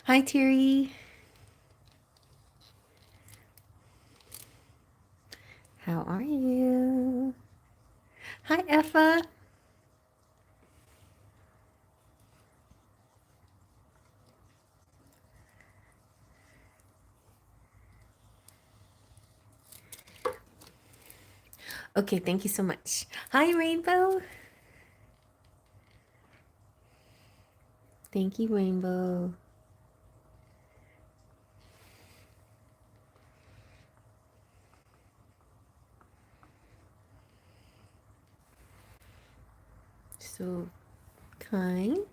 Hi, Terry. How are you? Hi, Effa. Okay, thank you so much. Hi, Rainbow. Thank you, Rainbow. So kind.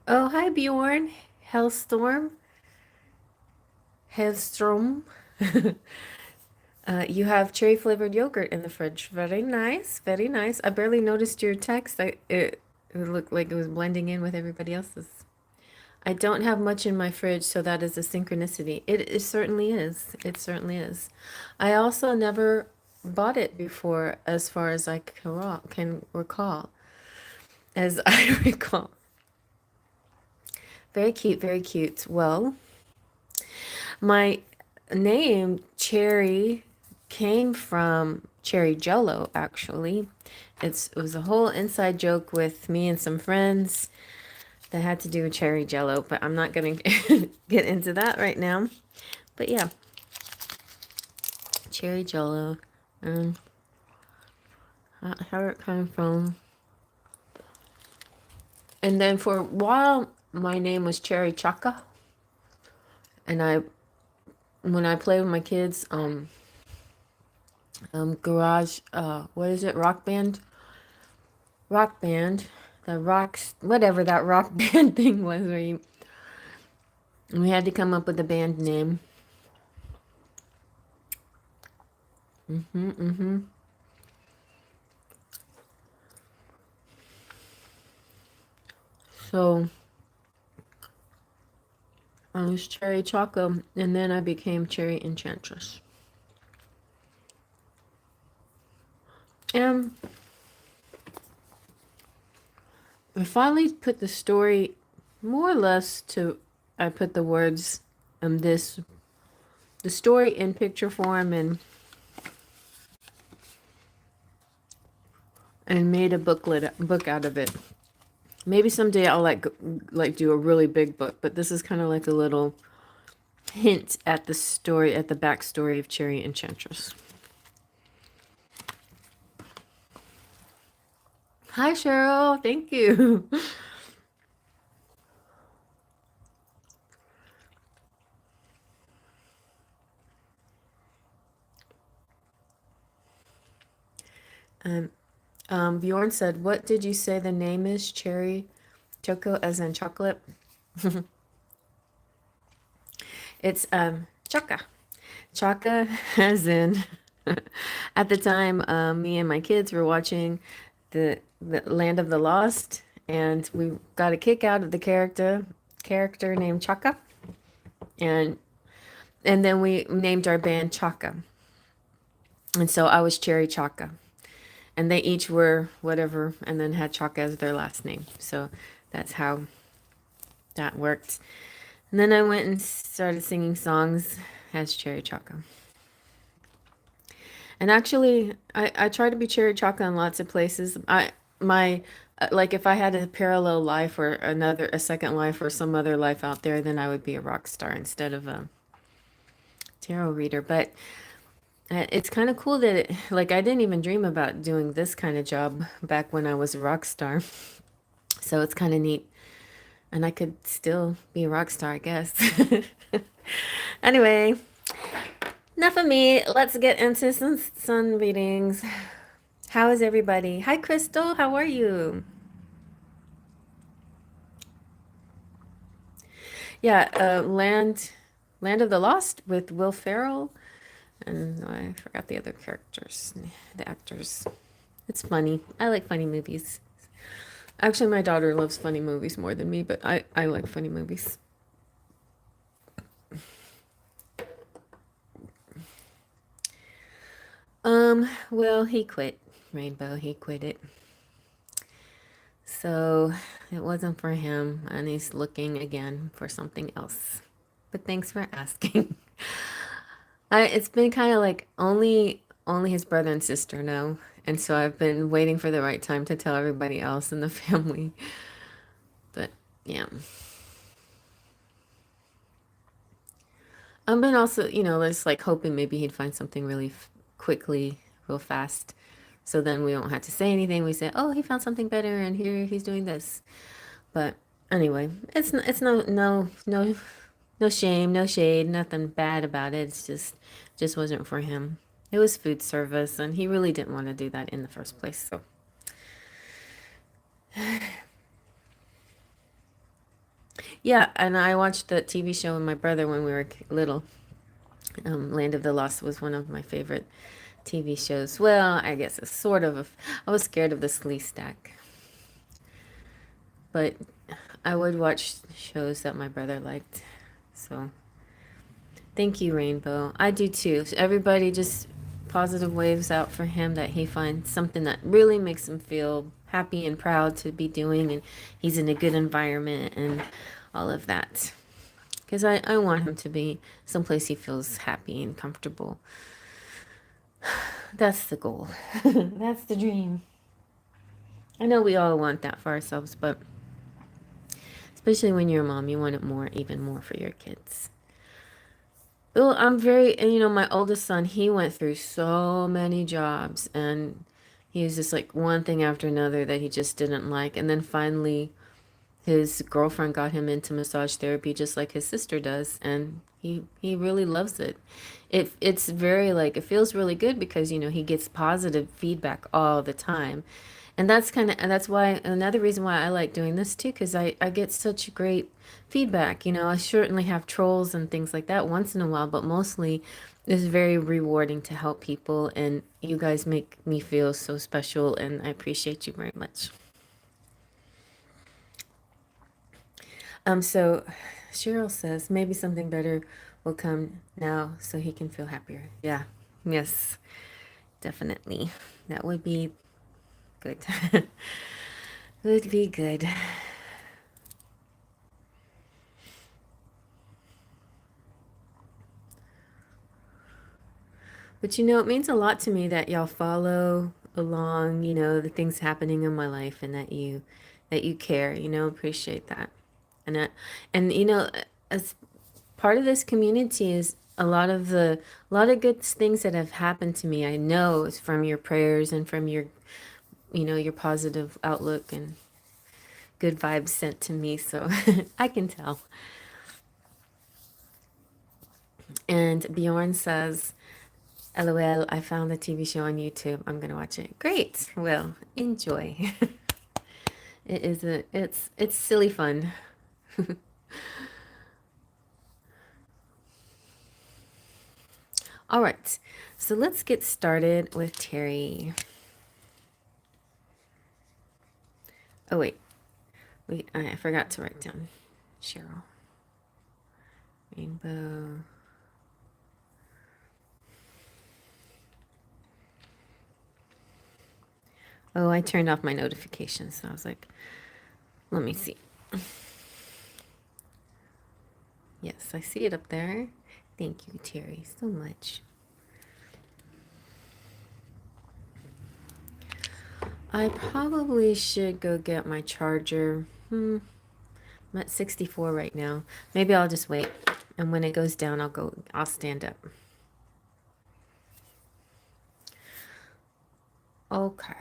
Oh, hi, Bjorn. Hellstorm. Hellstrom. You have cherry flavored yogurt in the fridge. Very nice. Very nice. I barely noticed your text. It looked like it was blending in with everybody else's. I don't have much in my fridge, so that is a synchronicity. It certainly is. It certainly is. I also never bought it before, as far as I can recall. As I recall. Very cute, very cute. Well, my name, Cherry, came from Cherry Jello, actually. It was a whole inside joke with me and some friends that had to do with cherry jello, but I'm not going to get into that right now. But yeah, cherry jello and how it came from. And then for a while, my name was Cherry Chaka. And when I play with my kids, garage, what is it? Rock band, the rocks, whatever that rock band thing was, where we had to come up with a band name. So I was Cherry Chaka, and then I became Cherry Enchantress. And I finally put the story more or less to, I put the words the story in picture form and made a book out of it. Maybe someday I'll like do a really big book, but this is kind of like a little hint at the story, at the backstory of Cherry Enchantress. Hi, Cheryl. Thank you. Bjorn said, "What did you say the name is? Cherry Choco, as in chocolate." It's Chaka. Chaka, as in. At the time, me and my kids were watching the Land of the Lost, and we got a kick out of the character named Chaka, and then we named our band Chaka, and so I was Cherry Chaka, and they each were whatever, and then had Chaka as their last name. So that's how that worked. And then I went and started singing songs as Cherry Chaka. And actually, I try to be Cherry Chaka in lots of places. My like if I had a parallel life or a second life or some other life out there, then I would be a rock star instead of a tarot reader. But it's kind of cool that like I didn't even dream about doing this kind of job back when I was a rock star. So it's kind of neat. And I could still be a rock star, I guess. Anyway, enough of me. Let's get into some sun readings. How is everybody? Hi, Crystal. How are you? Yeah, Land of the Lost with Will Ferrell, and I forgot the other characters, the actors. It's funny. I like funny movies. Actually, my daughter loves funny movies more than me, but I like funny movies. Well, he quit, Rainbow. He quit it. So it wasn't for him, and he's looking again for something else. But thanks for asking. It's been kind of like only his brother and sister know, and so I've been waiting for the right time to tell everybody else in the family. But yeah, I've been also, just like hoping maybe he'd find something really quickly, real fast, so then we don't have to say anything. We say, "Oh, he found something better, and here he's doing this." But anyway, it's no shame, no shade, nothing bad about it. It's just wasn't for him. It was food service, and he really didn't want to do that in the first place. So yeah, and I watched the TV show with my brother when we were little. Land of the Lost was one of my favorite TV shows. Well, I guess it's sort of. I was scared of the slee stack, but I would watch shows that my brother liked. So thank you, Rainbow. I do too. So everybody just positive waves out for him that he finds something that really makes him feel happy and proud to be doing, and he's in a good environment and all of that. Because I want him to be someplace he feels happy and comfortable. That's the goal. That's the dream. I know we all want that for ourselves, but especially when you're a mom, you want it more, even more for your kids. Well, I'm very, and my oldest son, he went through so many jobs and he was just like one thing after another that he just didn't like. And then finally, his girlfriend got him into massage therapy just like his sister does, and he really loves it. It's very like it feels really good because he gets positive feedback all the time. And that's why another reason why I like doing this too, because I get such great feedback. I certainly have trolls and things like that once in a while, but mostly it's very rewarding to help people, and you guys make me feel so special, and I appreciate you very much. So Cheryl says maybe something better will come now so he can feel happier. Yeah. Yes, definitely. That would be good. Would be good. But it means a lot to me that y'all follow along, the things happening in my life and that you care, appreciate that. And and as part of this community is a lot of good things that have happened to me. I know is from your prayers and from your positive outlook and good vibes sent to me. So I can tell. And Bjorn says, LOL, I found the TV show on YouTube. I'm gonna watch it. Great. Well, enjoy. It's silly fun. All right. So let's get started with Terry. Oh wait. I forgot to write down Cheryl. Rainbow. Oh, I turned off my notifications. So I was like, let me see. Yes, I see it up there. Thank you, Terry, so much. I probably should go get my charger. I'm at 64 right now. Maybe I'll just wait. And when it goes down, I'll stand up. Okay.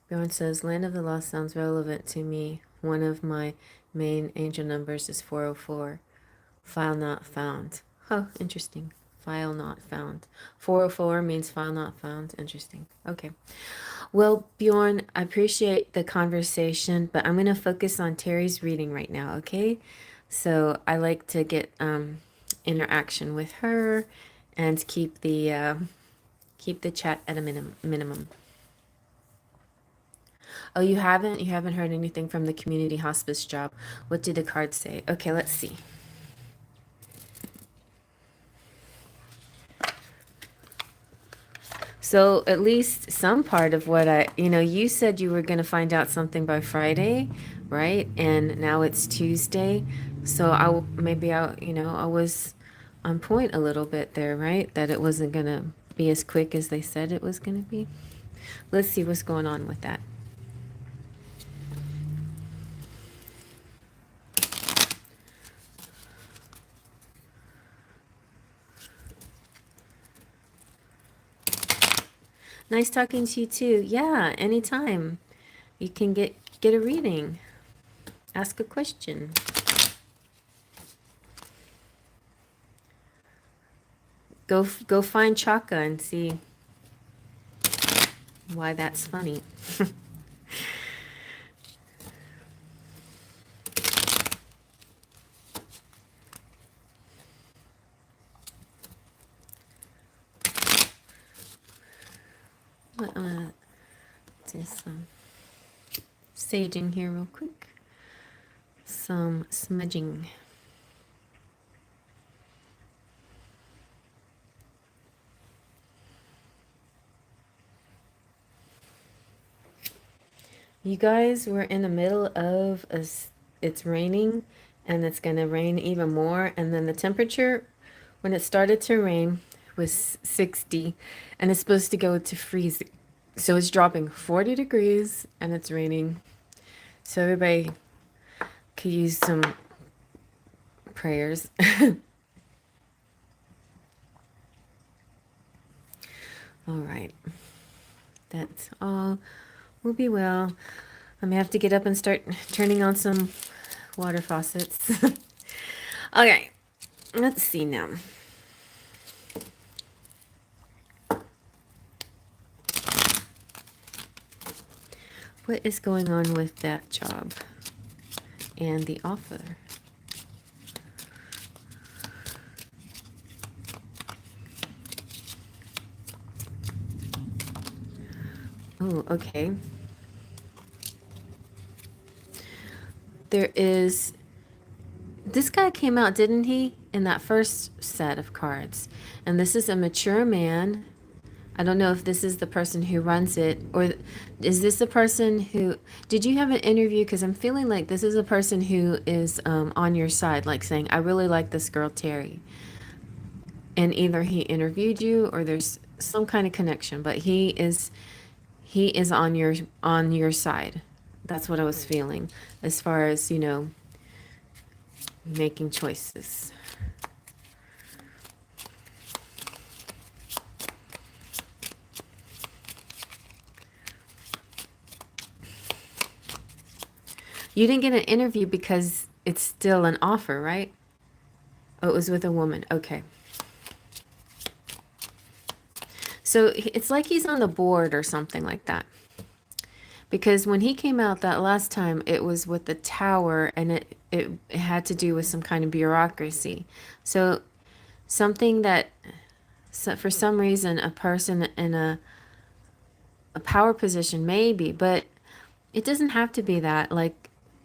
Bjorn says, Land of the Lost sounds relevant to me. One of my main angel numbers is 404. File not found. Oh, interesting. File not found. 404 means file not found. Interesting. Okay. Well, Bjorn, I appreciate the conversation, but I'm going to focus on Terry's reading right now, okay? So I like to get interaction with her and keep the chat at a minimum. Oh, you haven't? You haven't heard anything from the community hospice job. What did the cards say? Okay, let's see. So at least some part of what you said you were going to find out something by Friday, right? And now it's Tuesday. So I was on point a little bit there, right? That it wasn't going to be as quick as they said it was going to be. Let's see what's going on with that. Nice talking to you too. Yeah, anytime. You can get a reading. Ask a question. Go find Chaka and see why that's funny. I'm gonna do some saging here real quick. Some smudging. You guys, we're in the middle of it's raining, and it's gonna rain even more. And then the temperature, when it started to rain, was 60, and it's supposed to go to freezing. So it's dropping 40 degrees, and it's raining. So everybody could use some prayers. All right. That's all. We'll be well. I'm gonna have to get up and start turning on some water faucets. Okay, let's see now. What is going on with that job and the offer? Oh, okay. This guy came out, didn't he, in that first set of cards? And this is a mature man. I don't know if this is the person who runs it, or is this the person who... Did you have an interview? Because I'm feeling like this is a person who is on your side, like saying, I really like this girl, Terry. And either he interviewed you or there's some kind of connection, but he is on your side. That's what I was feeling as far as, making choices. You didn't get an interview because it's still an offer, right? Oh, it was with a woman. Okay. So it's like he's on the board or something like that. Because when he came out that last time, it was with the tower, and it had to do with some kind of bureaucracy. So something that, for some reason, a person in a power position maybe, but it doesn't have to be that. Like,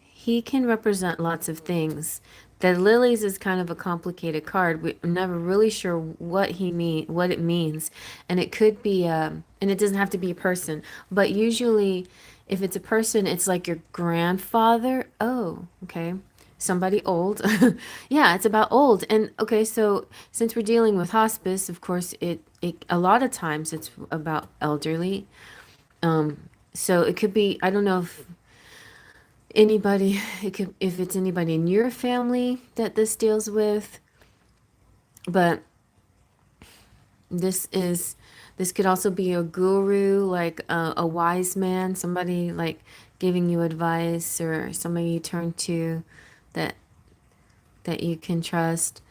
he can represent lots of things. The lilies is kind of a complicated card. I'm never really sure what it means, and it could be and it doesn't have to be a person, but usually if it's a person, it's like your grandfather. Oh, okay. Somebody old. Yeah, it's about old. And okay, so since we're dealing with hospice, of course, it a lot of times it's about elderly. So it could be, I don't know if it's anybody in your family that this deals with, but this could also be a guru, like a wise man, somebody like giving you advice, or somebody you turn to that you can trust.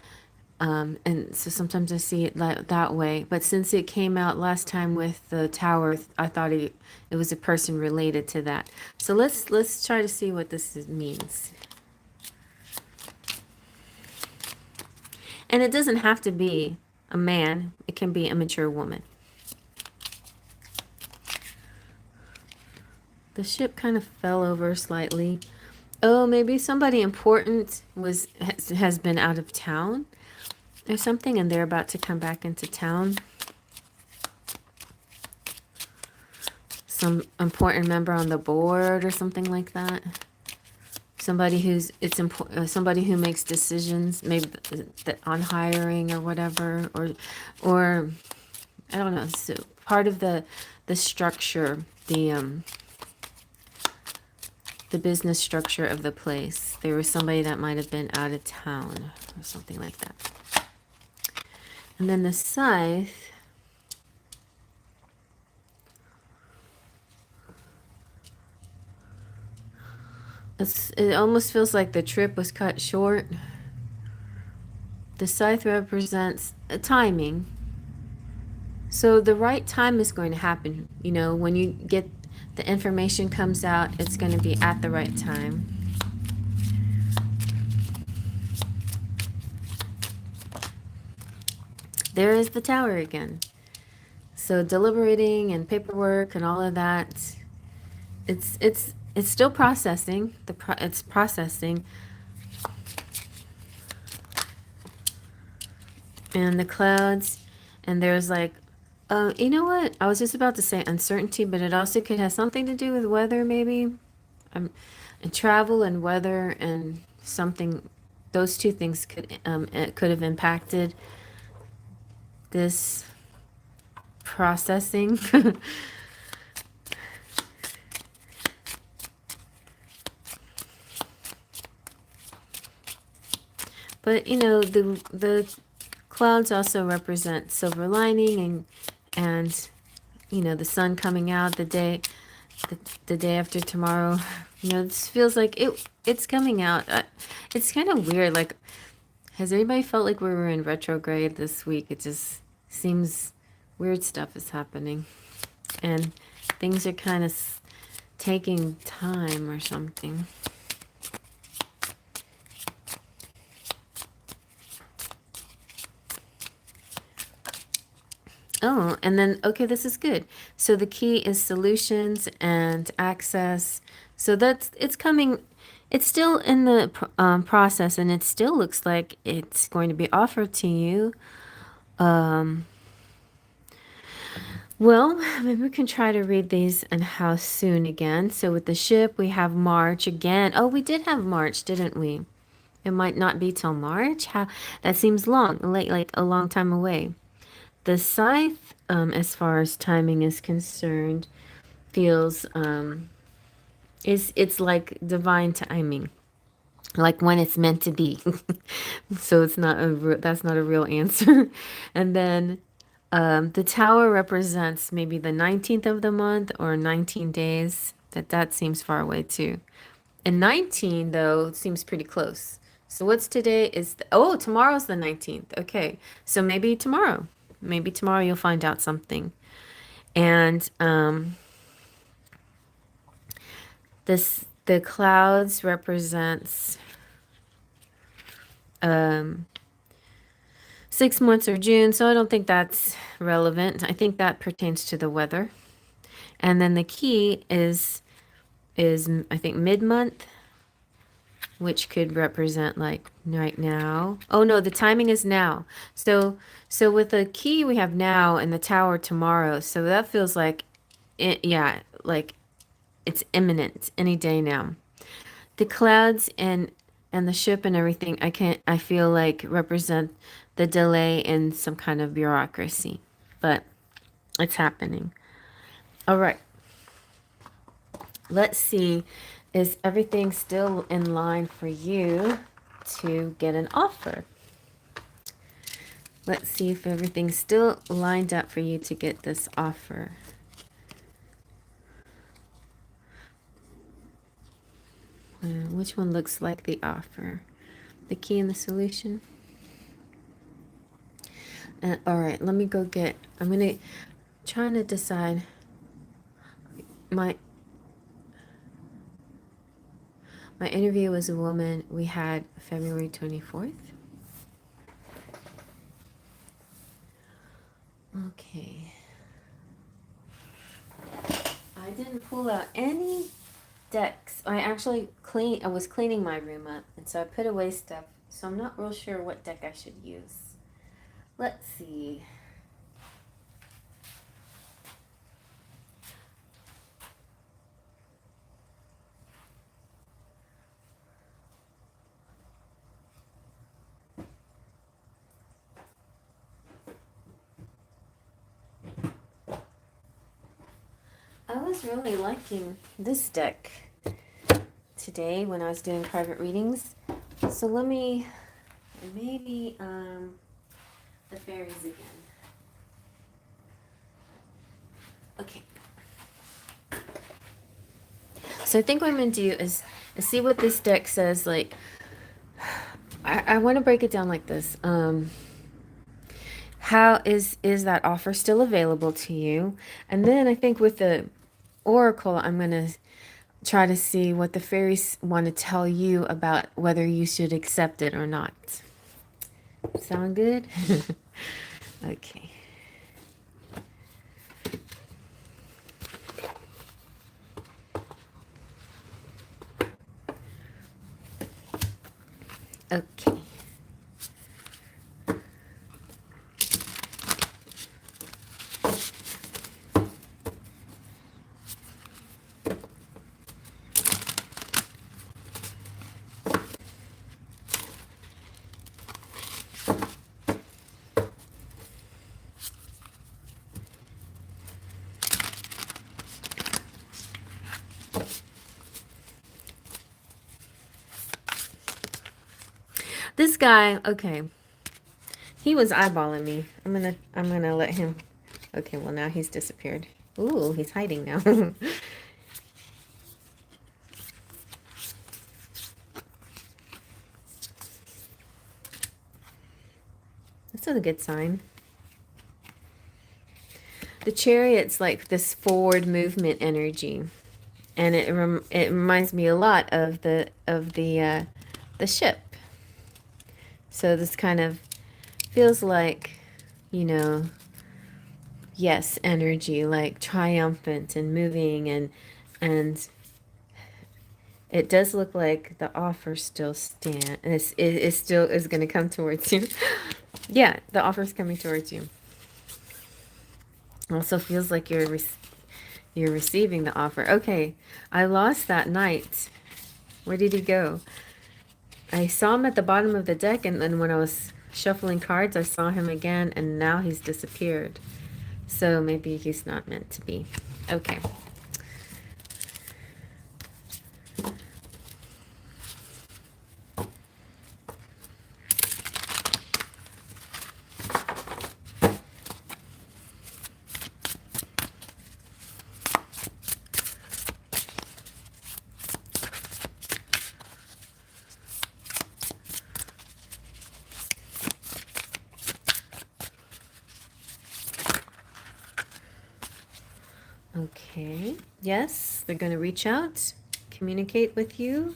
And so sometimes I see it that way. But since it came out last time with the tower, I thought it was a person related to that. So let's try to see what this means. And it doesn't have to be a man. It can be a mature woman. The ship kind of fell over slightly. Oh, maybe somebody important has been out of town or something, and they're about to come back into town. some important member on the board or something like that. Somebody who's somebody who makes decisions, maybe on hiring or whatever, or I don't know. So part of the structure, the business structure of the place. There was somebody that might have been out of town or something like that. And then the scythe. It almost feels like the trip was cut short. The scythe represents a timing. So the right time is going to happen. You know, when you get the information comes out, it's going to be at the right time. There is the tower again. So deliberating and paperwork and all of that, it's still processing. It's processing. And the clouds, and there's like, you know what? I was just about to say uncertainty, but it also could have something to do with weather, maybe. And travel and weather and something. Those two things it could have impacted this processing. But you know, the clouds also represent silver lining and you know, the sun coming out the day after tomorrow. You know, this feels like it's coming out. It's kind of weird. Like, has anybody felt like we were in retrograde this week? It just seems weird stuff is happening, and things are kind of taking time or something. Oh, and then, okay, this is good. So the key is solutions and access. So it's coming, it's still in the process, and it still looks like it's going to be offered to you. Well, maybe we can try to read these and how soon again. So with the ship, we have March again. Oh, we did have March, didn't we? It might not be till March. How that seems long, like a long time away. The scythe, as far as timing is concerned, feels it's like divine timing, like when it's meant to be. So it's not that's not a real answer. And then the tower represents maybe the 19th of the month or 19 days. That seems far away too. And 19 though seems pretty close. So what's today is oh, tomorrow's the 19th. Okay. So maybe tomorrow. Maybe tomorrow you'll find out something. And the clouds represents 6 months or June, so I don't think that's relevant. I think that pertains to the weather. And then the key is I think mid-month, which could represent like right now. Oh no, the timing is now. So with the key we have now and the tower tomorrow. So that feels like it, yeah, like it's imminent any day now. The clouds and the ship and everything I feel like represent the delay in some kind of bureaucracy. But it's happening. All right. Let's see, is everything still in line for you to get an offer? Let's see if everything's still lined up for you to get this offer. Which one looks like the offer? The key and the solution? All right, let me go get, trying to decide my interview was a woman we had February 24th. Okay. I didn't pull out any decks. I was cleaning my room up, and so I put away stuff. So I'm not real sure what deck I should use. Let's see. was really liking this deck today when I was doing private readings. So let me, maybe, the fairies again. Okay. So I think what I'm going to do is see what this deck says. Like, I want to break it down like this. How is that offer still available to you? And then I think with the oracle, I'm going to try to see what the fairies want to tell you about whether you should accept it or not. Sound good? Okay. Okay. This guy, okay. He was eyeballing me. I'm gonna let him. Okay, well now he's disappeared. Ooh, he's hiding now. That's not a good sign. The Chariot's like this forward movement energy, and it reminds me a lot of the ship. So this kind of feels like, you know, yes, energy, like triumphant and moving, and it does look like the offer still stand. It still is going to come towards you. Yeah, the offer's coming towards you. Also feels like you're receiving the offer. Okay, I lost that knight. Where did he go? I saw him at the bottom of the deck, and then when I was shuffling cards, I saw him again, and now he's disappeared. So maybe he's not meant to be. Okay. Okay. Yes, they're going to reach out, communicate with you.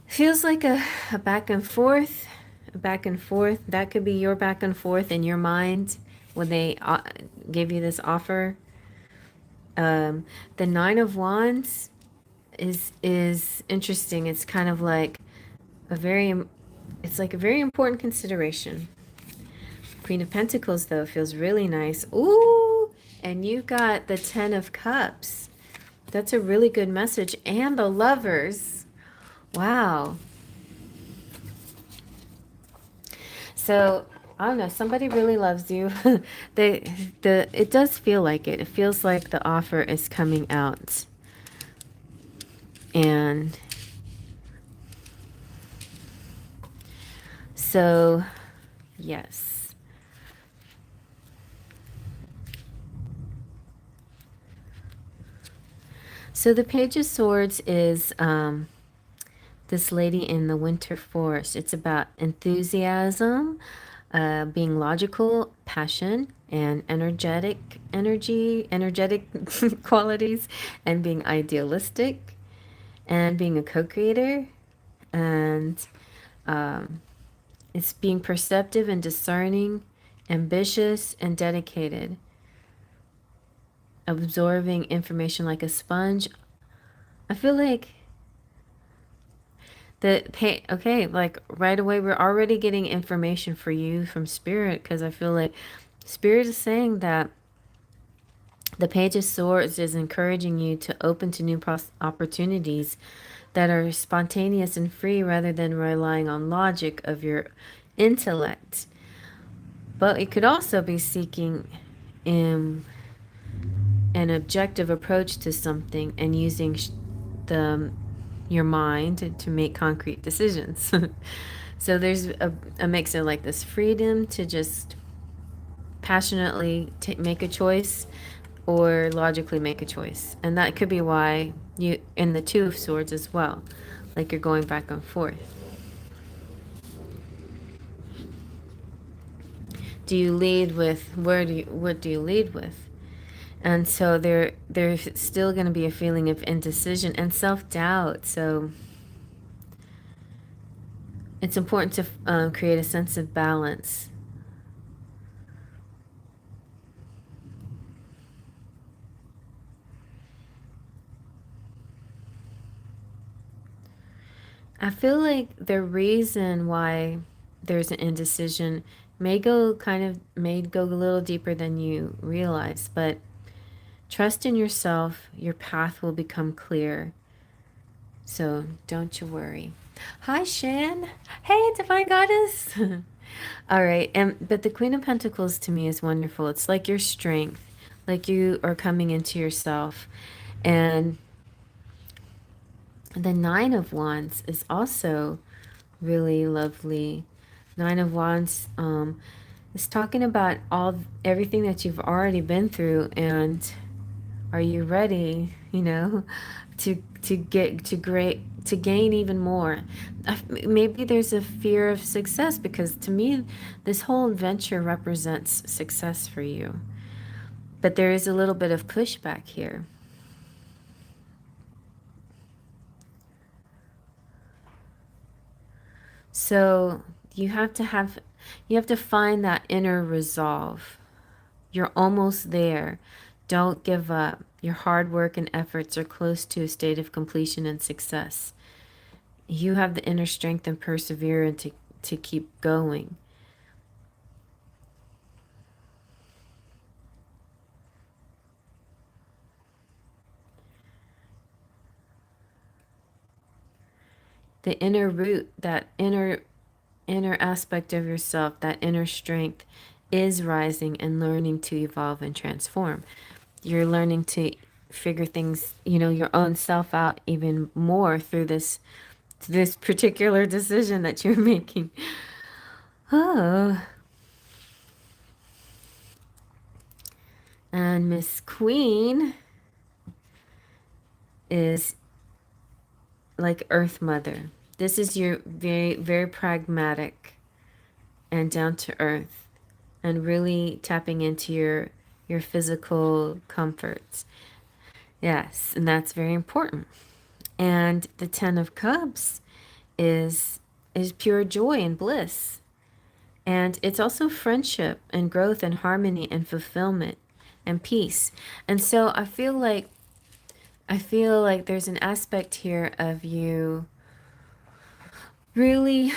Feels like a back and forth, a back and forth. That could be your back and forth in your mind when they give you this offer. The Nine of Wands is interesting. It's kind of like it's like a very important consideration. Queen of Pentacles, though, feels really nice. Ooh, and you got the Ten of Cups. That's a really good message. And the Lovers. Wow. So, I don't know. Somebody really loves you. It does feel like it. It feels like the offer is coming out. And so, yes. So the Page of Swords is this lady in the winter forest. It's about enthusiasm, being logical, passion, and energetic qualities, and being idealistic, and being a co-creator, and it's being perceptive and discerning, ambitious and dedicated, absorbing information like a sponge. I feel like okay, like right away we're already getting information for you from Spirit, because I feel like Spirit is saying that the Page of Swords is encouraging you to open to new opportunities that are spontaneous and free rather than relying on logic of your intellect. But it could also be seeking an objective approach to something and using the your mind to make concrete decisions. So there's a mix of like this freedom to just passionately make a choice or logically make a choice. And that could be why you, in the Two of Swords as well, like you're going back and forth. Do you lead with, what do you lead with? And so there's still going to be a feeling of indecision and self-doubt. So it's important to create a sense of balance. I feel like the reason why there's an indecision may go a little deeper than you realize, but trust in yourself, your path will become clear. So don't you worry. Hi, Shan. Hey, Divine Goddess. All right, but the Queen of Pentacles to me is wonderful. It's like your strength, like you are coming into yourself. And the Nine of Wands is also really lovely. Nine of Wands is talking about everything that you've already been through, and are you ready, to gain even more? Maybe there's a fear of success, because to me this whole adventure represents success for you. But there is a little bit of pushback here. So you have to find that inner resolve. You're almost there. Don't give up. Your hard work and efforts are close to a state of completion and success. You have the inner strength and perseverance to keep going. The inner root, that inner aspect of yourself, that inner strength is rising and learning to evolve and transform. You're learning to figure things, your own self out even more through this particular decision that you're making. Oh. And Miss Queen is like Earth Mother. This is your very, very pragmatic and down to earth, and really tapping into your physical comforts. Yes, and that's very important. And the Ten of Cups is pure joy and bliss. And it's also friendship and growth and harmony and fulfillment and peace. And so I feel like there's an aspect here of you really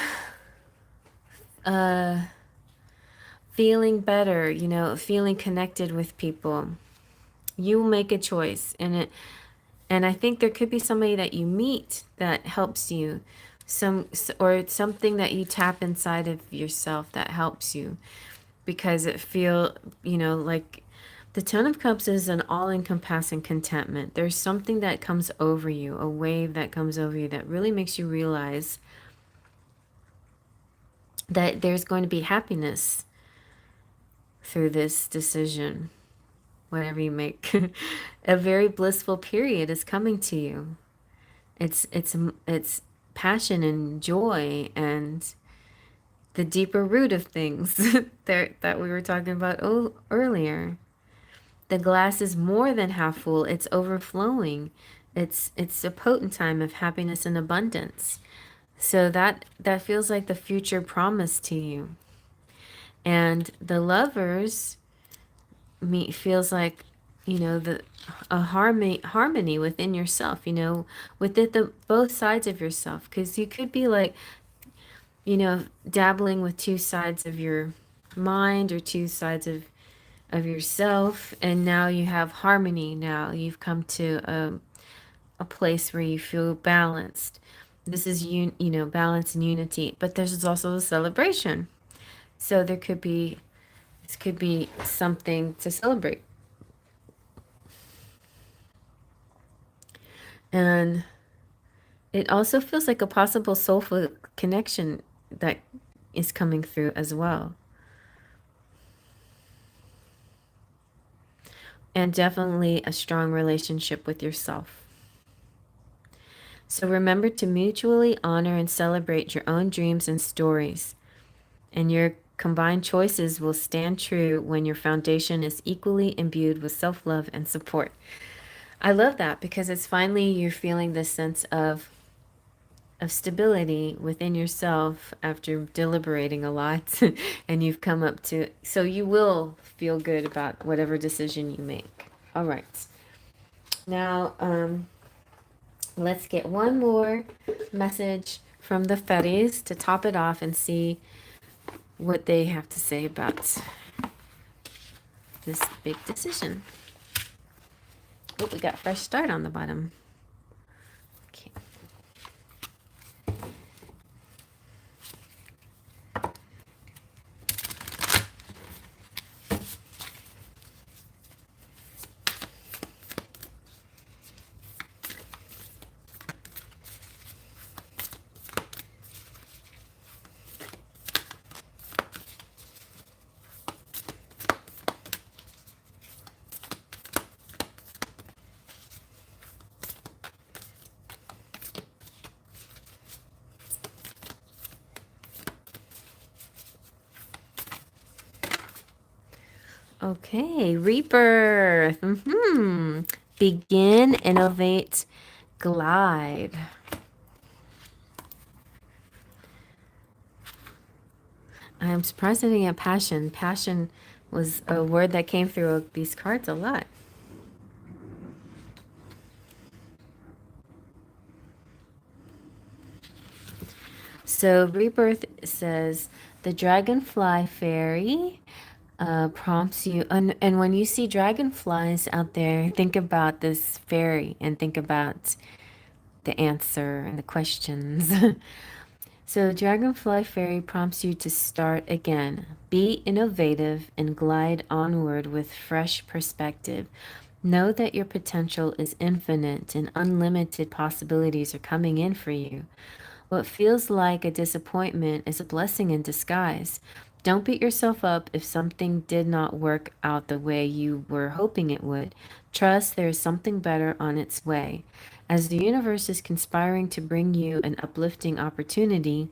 feeling better, feeling connected with people. You make a choice, and I think there could be somebody that you meet that helps you, or something that you tap inside of yourself that helps you, because it like the Ten of Cups is an all-encompassing contentment. There's something that comes over you, a wave that comes over you that really makes you realize that there's going to be happiness through this decision, whatever you make. A very blissful period is coming to you. It's passion and joy and the deeper root of things that we were talking about earlier. The glass is more than half full. It's overflowing. It's a potent time of happiness and abundance. So that feels like the future promise to you. And the Lovers feels like, a harmony within yourself, within both sides of yourself, because you could be like, dabbling with two sides of your mind or two sides of yourself, and now you have harmony. Now you've come to a place where you feel balanced. This is balance and unity, but there's also a celebration. So this could be something to celebrate. And it also feels like a possible soulful connection that is coming through as well. And definitely a strong relationship with yourself. So remember to mutually honor and celebrate your own dreams and stories. And your combined choices will stand true when your foundation is equally imbued with self love and support. I love that because it's finally you're feeling this sense of stability within yourself after deliberating a lot and you've come up to, so you will feel good about whatever decision you make. All right. Now, let's get one more message from the fairies to top it off and see what they have to say about this big decision. Oh, we got fresh start on the bottom. Okay. Okay, rebirth. Begin, innovate, glide. I'm surprised I didn't get passion. Passion was a word that came through these cards a lot. So rebirth says the dragonfly fairy prompts you, and when you see dragonflies out there, think about this fairy and think about the answer and the questions. So, Dragonfly Fairy prompts you to start again. Be innovative and glide onward with fresh perspective. Know that your potential is infinite and unlimited possibilities are coming in for you. What feels like a disappointment is a blessing in disguise. Don't beat yourself up if something did not work out the way you were hoping it would. Trust there is something better on its way. As the universe is conspiring to bring you an uplifting opportunity,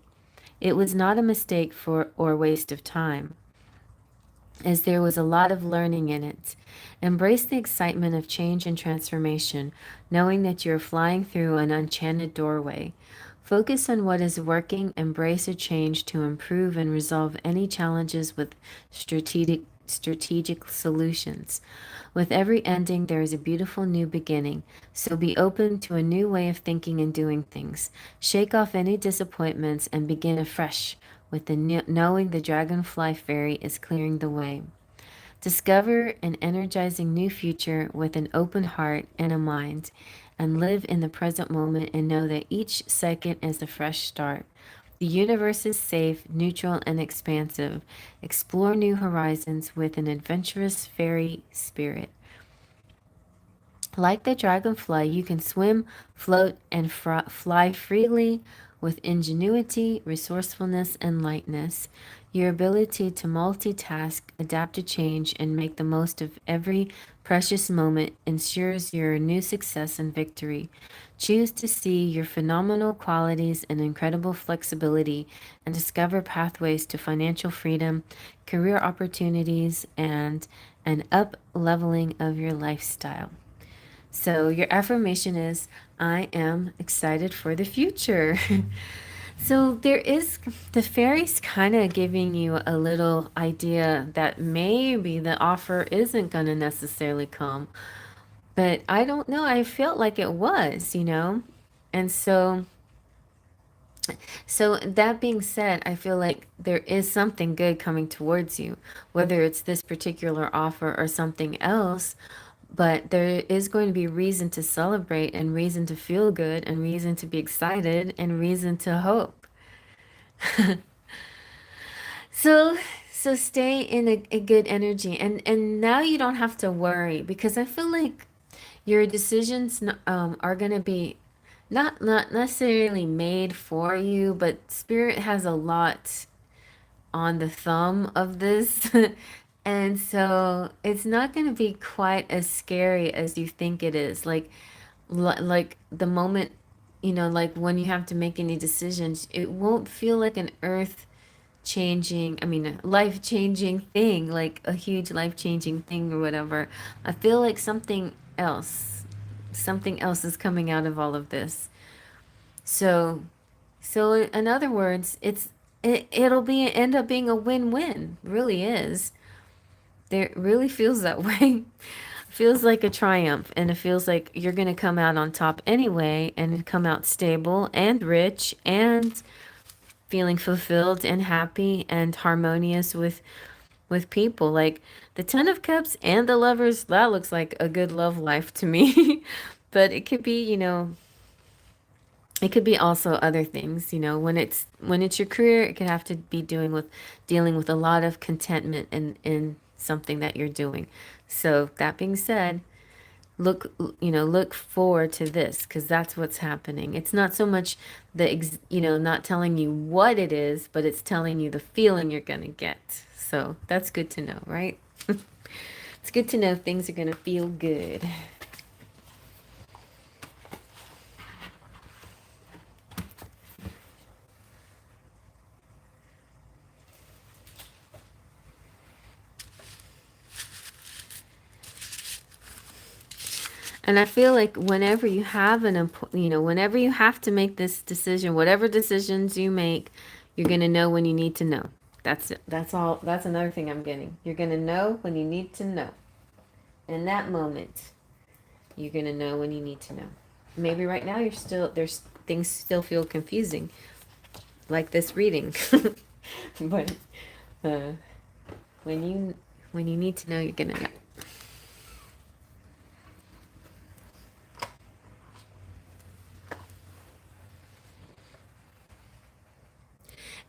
it was not a mistake for or waste of time, as there was a lot of learning in it. Embrace the excitement of change and transformation, knowing that you're flying through an enchanted doorway. Focus on what is working, embrace a change to improve and resolve any challenges with strategic solutions. With every ending, there is a beautiful new beginning, so be open to a new way of thinking and doing things. Shake off any disappointments and begin afresh with the knowing the dragonfly fairy is clearing the way. Discover an energizing new future with an open heart and a mind, and live in the present moment and know that each second is a fresh start. The universe is safe, neutral, and expansive. Explore new horizons with an adventurous fairy spirit. Like the dragonfly, you can swim, float, and fly freely with ingenuity, resourcefulness, and lightness. Your ability to multitask, adapt to change, and make the most of every precious moment ensures your new success and victory. Choose to see your phenomenal qualities and incredible flexibility and discover pathways to financial freedom, career opportunities, and an up leveling of your lifestyle. So your affirmation is, I am excited for the future. So there is the fairies kind of giving you a little idea that maybe the offer isn't going to necessarily come. But I don't know. I felt like it was, you know? And so that being said, I feel like there is something good coming towards you, whether it's this particular offer or something else. But there is going to be reason to celebrate and reason to feel good and reason to be excited and reason to hope. So so stay in a good energy and now you don't have to worry because I feel like Your decisions are going to be not necessarily made for you, but spirit has a lot on the thumb of this. And so it's not going to be quite as scary as you think it is. Like the moment, like when you have to make any decisions, it won't feel like an earth changing, I mean, a life changing thing, like a huge life changing thing or whatever. I feel like something else is coming out of all of this. So, so in other words, it'll be end up being a win-win. Really is. There really feels that way. Feels like a triumph, and it feels like you're going to come out on top anyway and come out stable and rich and feeling fulfilled and happy and harmonious with people. Like the Ten of Cups and the Lovers, that looks like a good love life to me. But it could be, it could be also other things, when it's your career, it could have to be dealing with a lot of contentment in something that you're doing. So that being said, look look forward to this, because that's what's happening. It's not so much not telling you what it is, but it's telling you the feeling you're gonna get. So that's good to know, right? It's good to know things are gonna feel good. And I feel like whenever you have whenever you have to make this decision, whatever decisions you make, you're gonna know when you need to know. That's it. That's all. That's another thing I'm getting. You're gonna know when you need to know. In that moment, you're gonna know when you need to know. Maybe right now there's things still feel confusing, like this reading, but uh, when you need to know, you're gonna know.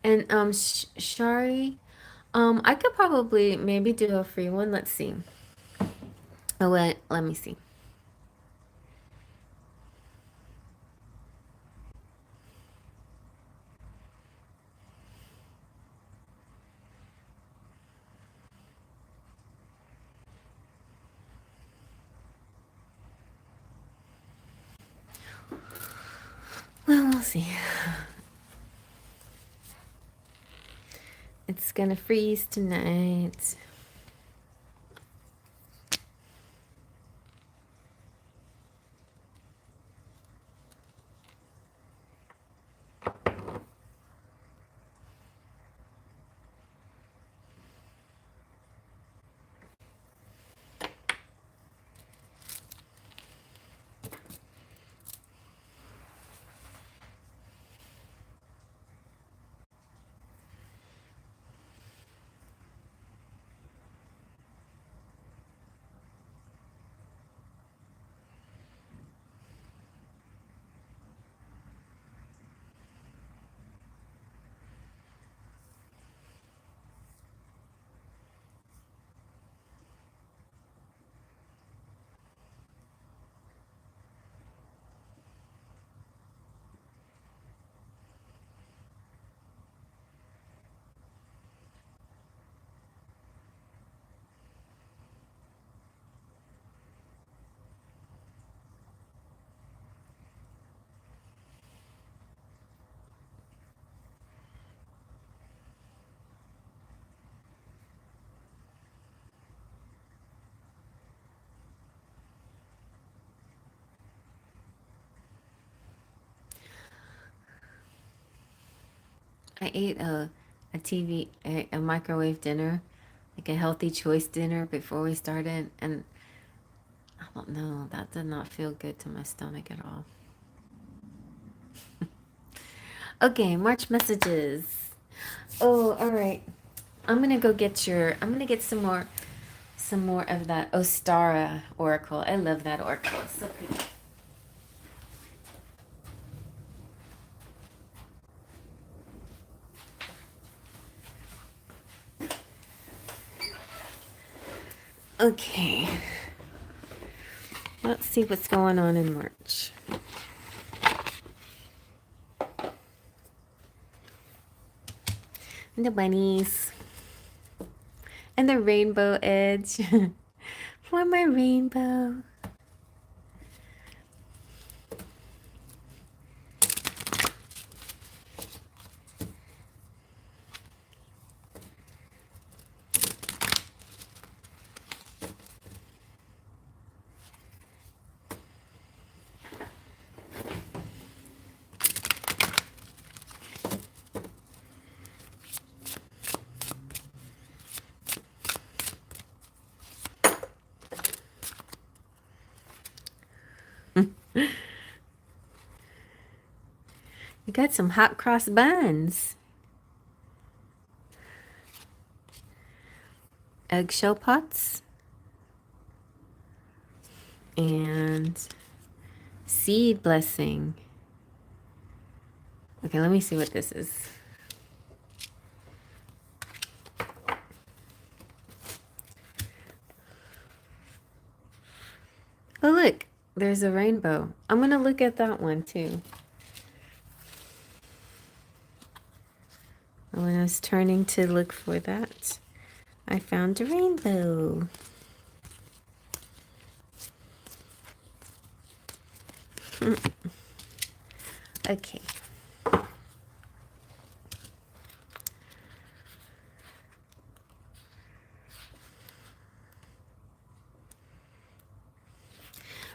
And Shari, I could probably maybe do a free one. Let's see. Oh wait, let me see. Well, we'll see. It's gonna freeze tonight. I ate a microwave dinner, like a healthy choice dinner before we started, and I don't know, that did not feel good to my stomach at all. Okay, March messages. Oh, all right. I'm gonna get some more of that Ostara oracle. I love that oracle. It's so pretty. Okay. Let's see what's going on in March. And the bunnies. And the rainbow edge. For my rainbow. You got some hot cross buns. Eggshell pots. And seed blessing. Okay, let me see what this is. Oh, look, there's a rainbow. I'm going to look at that one too. When I was turning to look for that, I found a rainbow. Okay.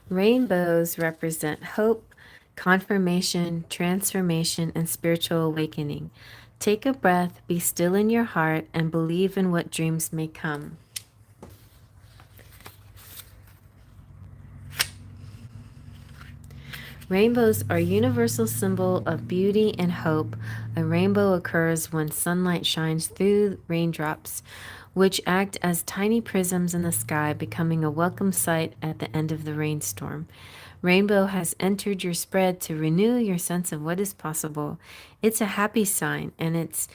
Rainbows represent hope, confirmation, transformation, and spiritual awakening. Take a breath, be still in your heart, and believe in what dreams may come. Rainbows are a universal symbol of beauty and hope. A rainbow occurs when sunlight shines through raindrops, which act as tiny prisms in the sky, becoming a welcome sight at the end of the rainstorm. Rainbow has entered your spread to renew your sense of what is possible. It's a happy sign, and it's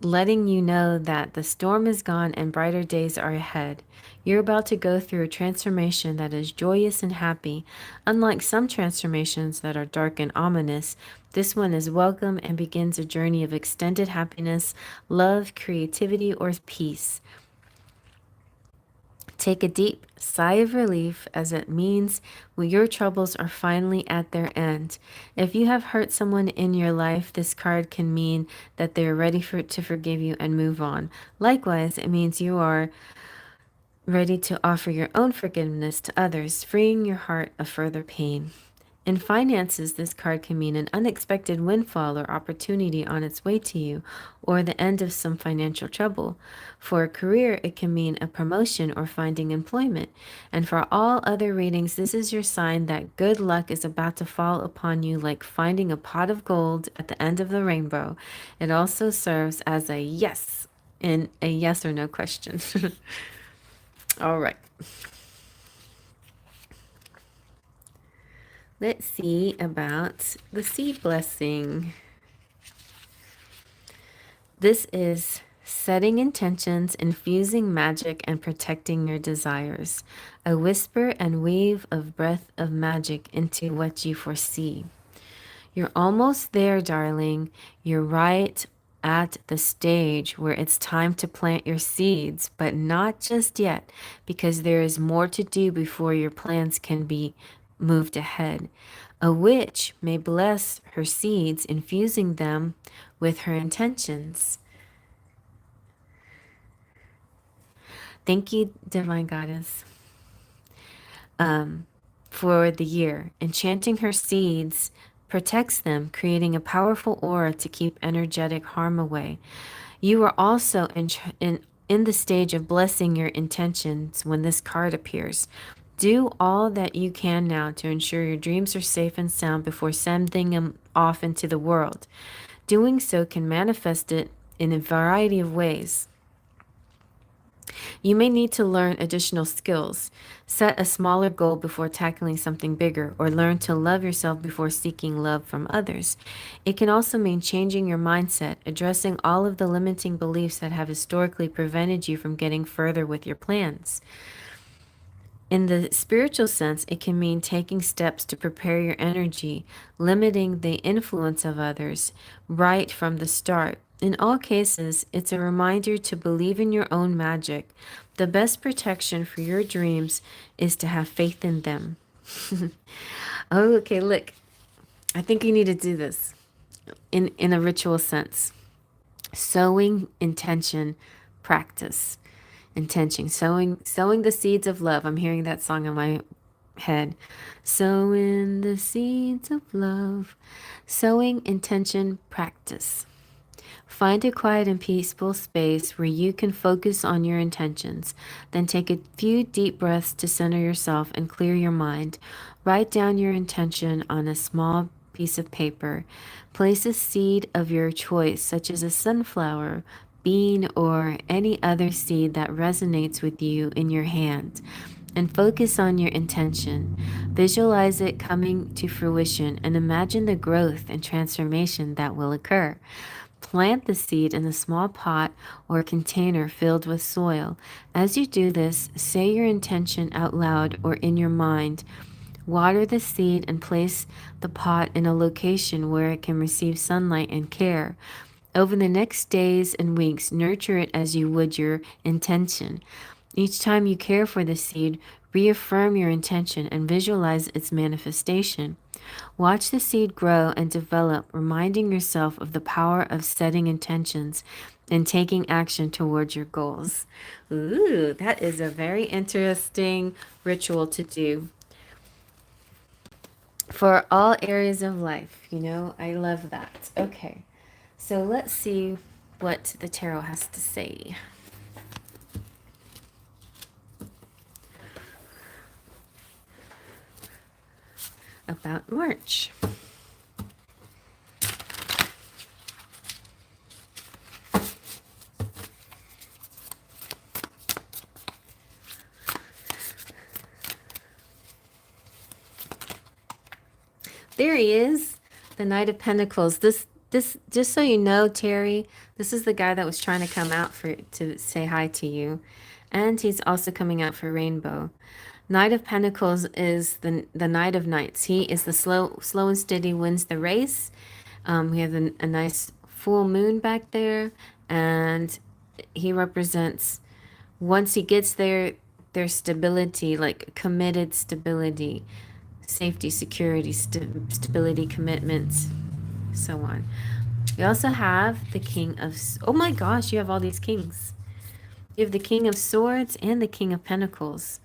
letting you know that the storm is gone and brighter days are ahead. You're about to go through a transformation that is joyous and happy. Unlike some transformations that are dark and ominous, this one is welcome and begins a journey of extended happiness, love, creativity, or peace. Take a deep sigh of relief, as it means your troubles are finally at their end. If you have hurt someone in your life, this card can mean that they are ready to forgive you and move on. Likewise, it means you are ready to offer your own forgiveness to others, freeing your heart of further pain. In finances, this card can mean an unexpected windfall or opportunity on its way to you, or the end of some financial trouble. For a career, it can mean a promotion or finding employment. And for all other readings, this is your sign that good luck is about to fall upon you like finding a pot of gold at the end of the rainbow. It also serves as a yes in a yes or no question. All right. Let's see about the seed blessing. This is setting intentions, infusing magic, and protecting your desires. A whisper and weave of breath of magic into what you foresee. You're almost there, darling. You're right at the stage where it's time to plant your seeds, but not just yet, because there is more to do before your plans can be moved ahead. A witch may bless her seeds, infusing them with her intentions. Thank you, Divine Goddess, for the year. Enchanting her seeds protects them, creating a powerful aura to keep energetic harm away. You are also in the stage of blessing your intentions when this card appears. Do all that you can now to ensure your dreams are safe and sound before sending them off into the world. Doing so can manifest it in a variety of ways. You may need to learn additional skills, set a smaller goal before tackling something bigger, or learn to love yourself before seeking love from others. It can also mean changing your mindset, addressing all of the limiting beliefs that have historically prevented you from getting further with your plans. In the spiritual sense, it can mean taking steps to prepare your energy, limiting the influence of others right from the start. In all cases, it's a reminder to believe in your own magic. The best protection for your dreams is to have faith in them. Oh, okay, look. I think you need to do this in a ritual sense. Sowing intention practice. Intention. Sowing the seeds of love. I'm hearing that song in my head. Sowing the seeds of love. Sowing intention practice. Find a quiet and peaceful space where you can focus on your intentions. Then take a few deep breaths to center yourself and clear your mind. Write down your intention on a small piece of paper. Place a seed of your choice, such as a sunflower, bean, or any other seed that resonates with you in your hand, and focus on your intention. Visualize it coming to fruition and imagine the growth and transformation that will occur. Plant the seed in a small pot or container filled with soil. As you do this, say your intention out loud or in your mind. Water the seed and place the pot in a location where it can receive sunlight and care. Over the next days and weeks, nurture it as you would your intention. Each time you care for the seed, reaffirm your intention and visualize its manifestation. Watch the seed grow and develop, reminding yourself of the power of setting intentions and taking action towards your goals. Ooh, that is a very interesting ritual to do for all areas of life. I love that. Okay, so let's see what the tarot has to say about March. There he is, the Knight of Pentacles. This, just so you know, Terry, this is the guy that was trying to come out to say hi to you, and he's also coming out for Rainbow. Knight of Pentacles is the Knight of Knights. He is the slow and steady wins the race. We have a nice full moon back there, and he represents, once he gets there, their stability, like committed stability, safety, security, stability, commitments, so on. We also have the King of... Oh my gosh, you have all these kings. You have the King of Swords and the King of Pentacles.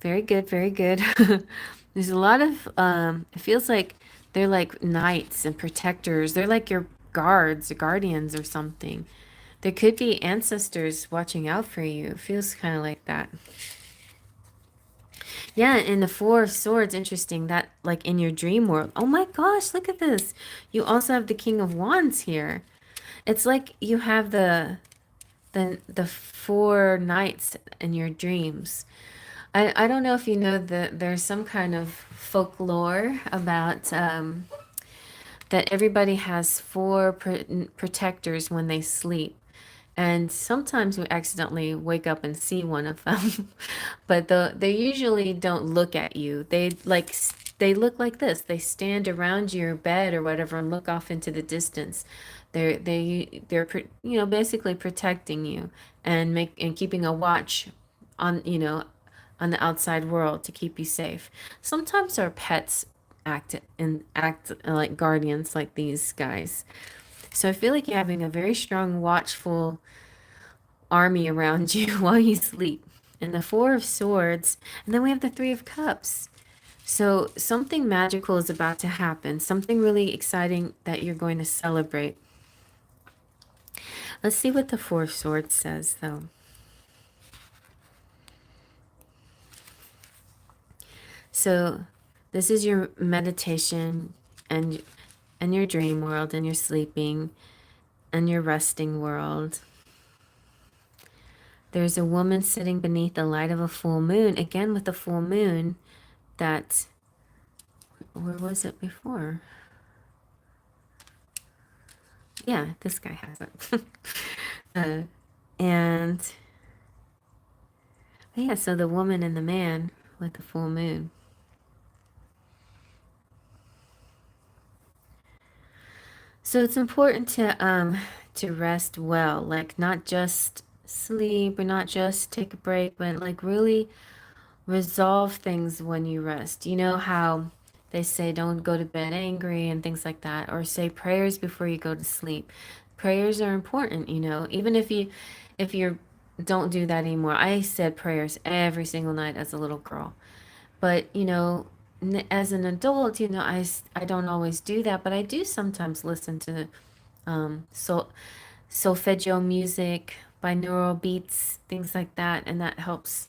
Very good, very good. There's a lot of... it feels like they're like knights and protectors. They're like your guards, guardians or something. There could be ancestors watching out for you. It feels kind of like that. Yeah, and the Four of Swords, interesting. That, like, in your dream world. Oh my gosh, look at this. You also have the King of Wands here. It's like you have the four knights in your dreams. I don't know if you know that there's some kind of folklore about that everybody has four protectors when they sleep. And sometimes we accidentally wake up and see one of them, but they usually don't look at you. They look like this. They stand around your bed or whatever and look off into the distance. They're basically protecting you and keeping a watch on on the outside world to keep you safe. Sometimes our pets act like guardians, like these guys. So I feel like you're having a very strong, watchful army around you while you sleep. And the Four of Swords, and then we have the Three of Cups. So something magical is about to happen, something really exciting that you're going to celebrate. Let's see what the Four of Swords says, though. So this is your meditation and your dream world and your sleeping and your resting world. There's a woman sitting beneath the light of a full moon, again with the full moon. That, where was it before? Yeah, this guy has it. And Yeah, so the woman and the man with the full moon. So it's important to rest well, like not just sleep or not just take a break, but like really resolve things when you rest. You know how they say don't go to bed angry and things like that, or say prayers before you go to sleep. Prayers are important, you know, even if you don't do that anymore. I said prayers every single night as a little girl. But, you know, as an adult, you know, I don't always do that, but I do sometimes listen to so solfeggio music, binaural beats, things like that, and that helps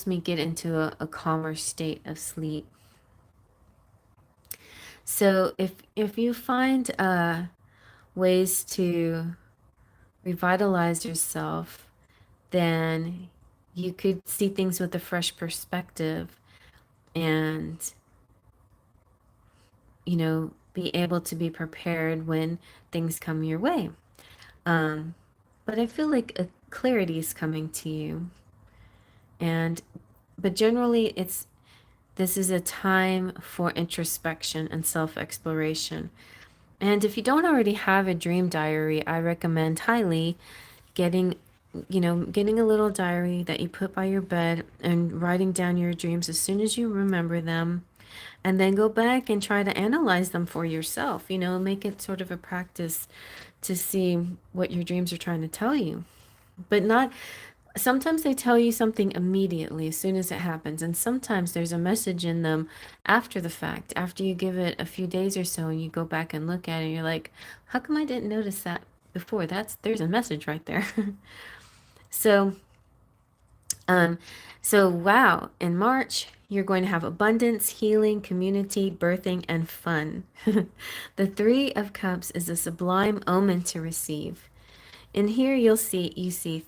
me get into a calmer state of sleep. So if you find ways to revitalize yourself, then you could see things with a fresh perspective and, you know, be able to be prepared when things come your way. Um, but I feel like a clarity is coming to you. And but generally it's this is a time for introspection and self-exploration. And if you don't already have a dream diary, I recommend highly getting getting a little diary that you put by your bed and writing down your dreams as soon as you remember them, and then go back and try to analyze them for yourself. You know, make it sort of a practice to see what your dreams are trying to tell you. But not sometimes they tell you something immediately as soon as it happens, and sometimes there's a message in them after the fact, after you give it a few days or so and you go back and look at it and you're like, how come I didn't notice that before? There's a message right there. So um, so wow, in March, you're going to have abundance, healing, community, birthing, and fun. The Three of Cups is a sublime omen to receive. And here you see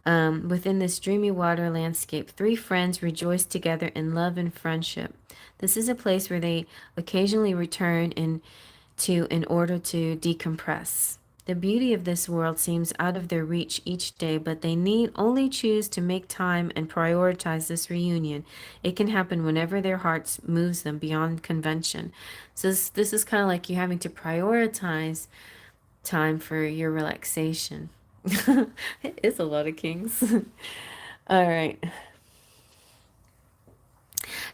within this dreamy water landscape, three friends rejoice together in love and friendship. This is a place where they occasionally return in order to decompress. The beauty of this world seems out of their reach each day, but they need only choose to make time and prioritize this reunion. It can happen whenever their hearts moves them beyond convention. So this is kind of like you having to prioritize time for your relaxation. It is a lot of kings. All right.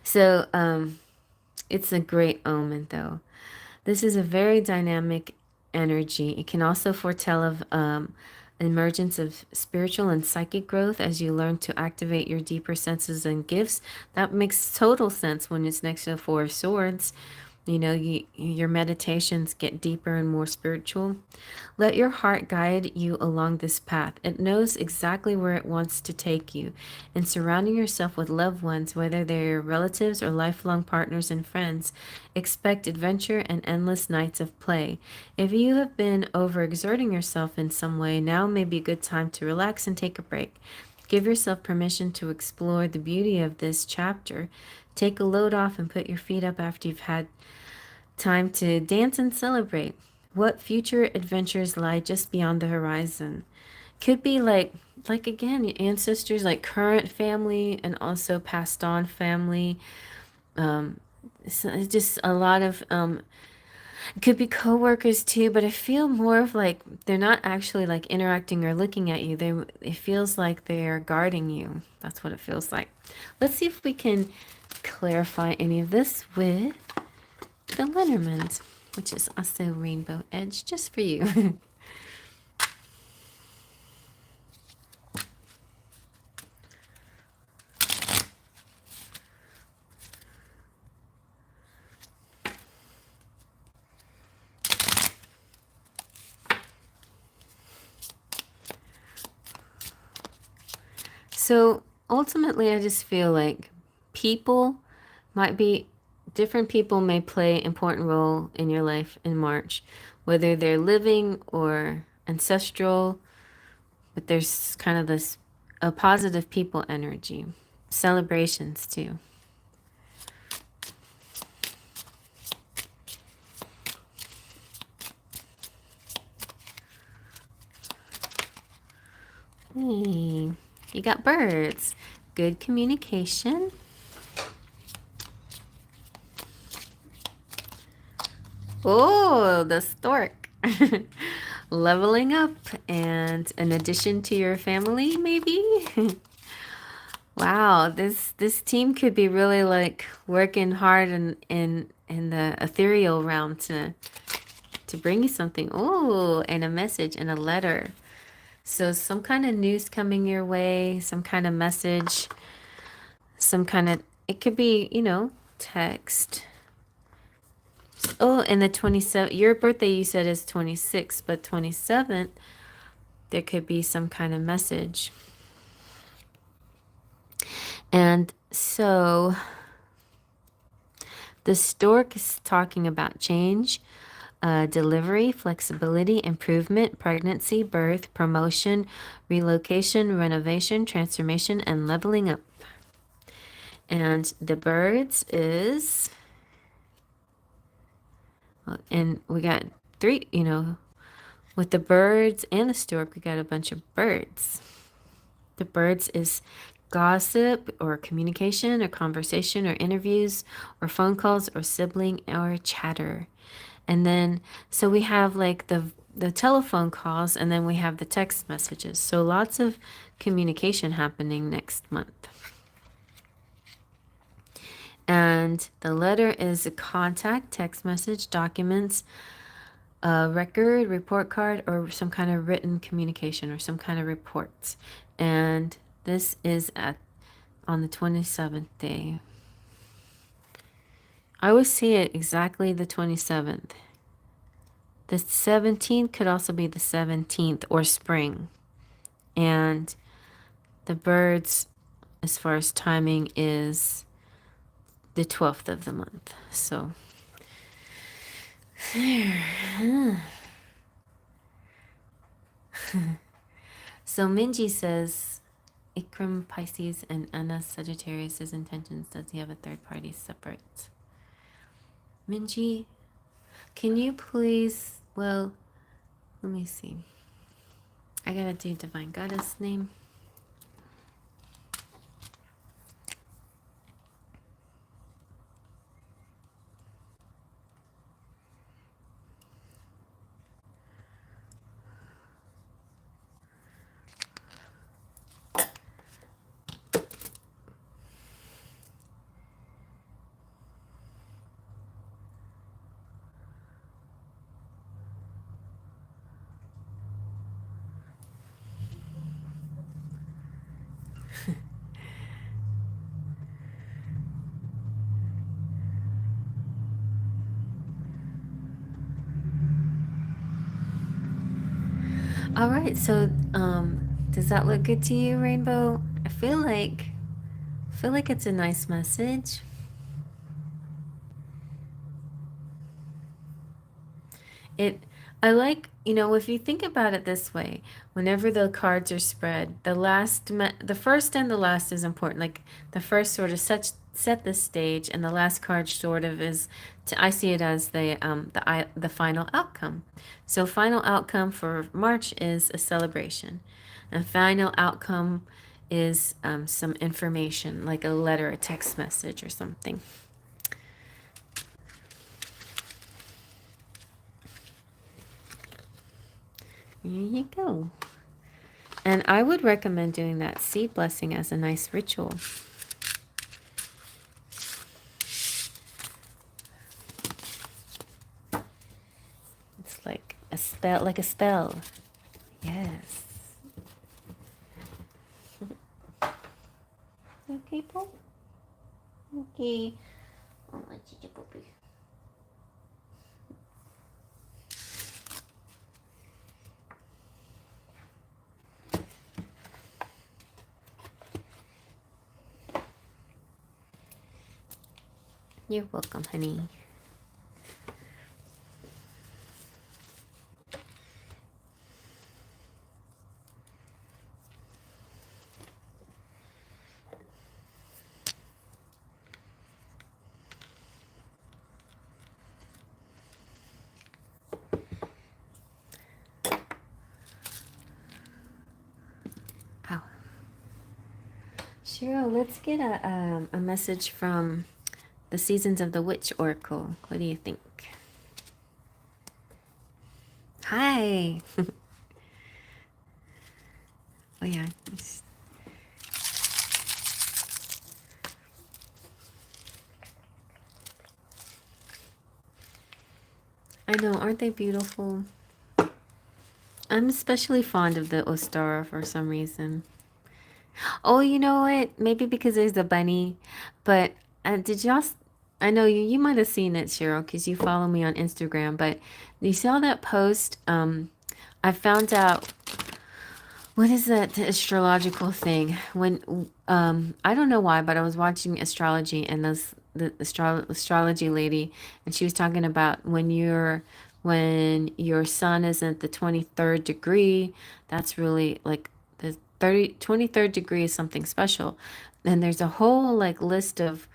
So it's a great omen, though. This is a very dynamic energy. It can also foretell of emergence of spiritual and psychic growth as you learn to activate your deeper senses and gifts. That makes total sense when it's next to the Four of Swords. You know, your meditations get deeper and more spiritual. Let your heart guide you along this path. It knows exactly where it wants to take you. And surrounding yourself with loved ones, whether they're your relatives or lifelong partners and friends, expect adventure and endless nights of play. If you have been overexerting yourself in some way, now may be a good time to relax and take a break. Give yourself permission to explore the beauty of this chapter. Take a load off and put your feet up after you've had time to dance and celebrate. What future adventures lie just beyond the horizon? Could be like again, your ancestors, like current family and also passed on family. So it's just a lot of it could be coworkers too, but I feel more of like they're not actually like interacting or looking at you. It feels like they're guarding you. That's what it feels like. Let's see if we can clarify any of this with the Lenormand, which is also Rainbow Edge, just for you. So ultimately, I just feel like people might be different people may play an important role in your life in March, whether they're living or ancestral, but there's kind of this a positive people energy. Celebrations too. Hey, you got birds. good communication. Oh, the stork. Leveling up and an addition to your family, maybe? Wow, this team could be really like working hard in the ethereal realm to bring you something. Oh, and a message and a letter. So some kind of news coming your way, some kind of message, some kind of, it could be, you know, text. Oh, and the 27th, your birthday you said is 26, but 27th, there could be some kind of message. And so the stork is talking about change, delivery, flexibility, improvement, pregnancy, birth, promotion, relocation, renovation, transformation, and leveling up. And the birds is, and we got three, you know, with the birds and the stork, we got a bunch of birds. The birds is gossip or communication or conversation or interviews or phone calls or sibling or chatter. And then, so we have like the telephone calls, and then we have the text messages. So lots of communication happening next month. And the letter is a contact, text message, documents, a record, report card, or some kind of written communication or some kind of reports. And this is on the 27th day. I always see it exactly the 27th. The 17th could also be the 17th or spring. And the birds, as far as timing, is the 12th of the month. So there. So Minji says, Ikram Pisces and Anna Sagittarius, his intentions. Does he have a third party separate? Minji, can you please, well, let me see. I gotta do Divine Goddess name. All right, so does that look good to you, Rainbow? I feel like it's a nice message. I like, you know, if you think about it this way, whenever the cards are spread, the first and the last is important. Like the first sort of set the stage, and the last card sort of is I see it as the final outcome. So final outcome for March is a celebration. And final outcome is some information, like a letter, a text message, or something. There you go. And I would recommend doing that seed blessing as a nice ritual. It's like a spell, Yes. Okay, Paul? Okay. Oh, my chichi puppy. You're welcome, honey. Cheryl, let's get a message from the Seasons of the Witch Oracle. What do you think? Hi. Oh yeah. I know, aren't they beautiful? I'm especially fond of the Ostara for some reason. Oh, you know what? Maybe because there's a bunny. But did y'all? I know you might have seen it, Cheryl, because you follow me on Instagram. But you saw that post? I found out what is that astrological thing? When I don't know why, but I was watching astrology and the astrology lady, and she was talking about when your sun is at the 23rd degree, that's really like the 23rd degree is something special. And there's a whole like list of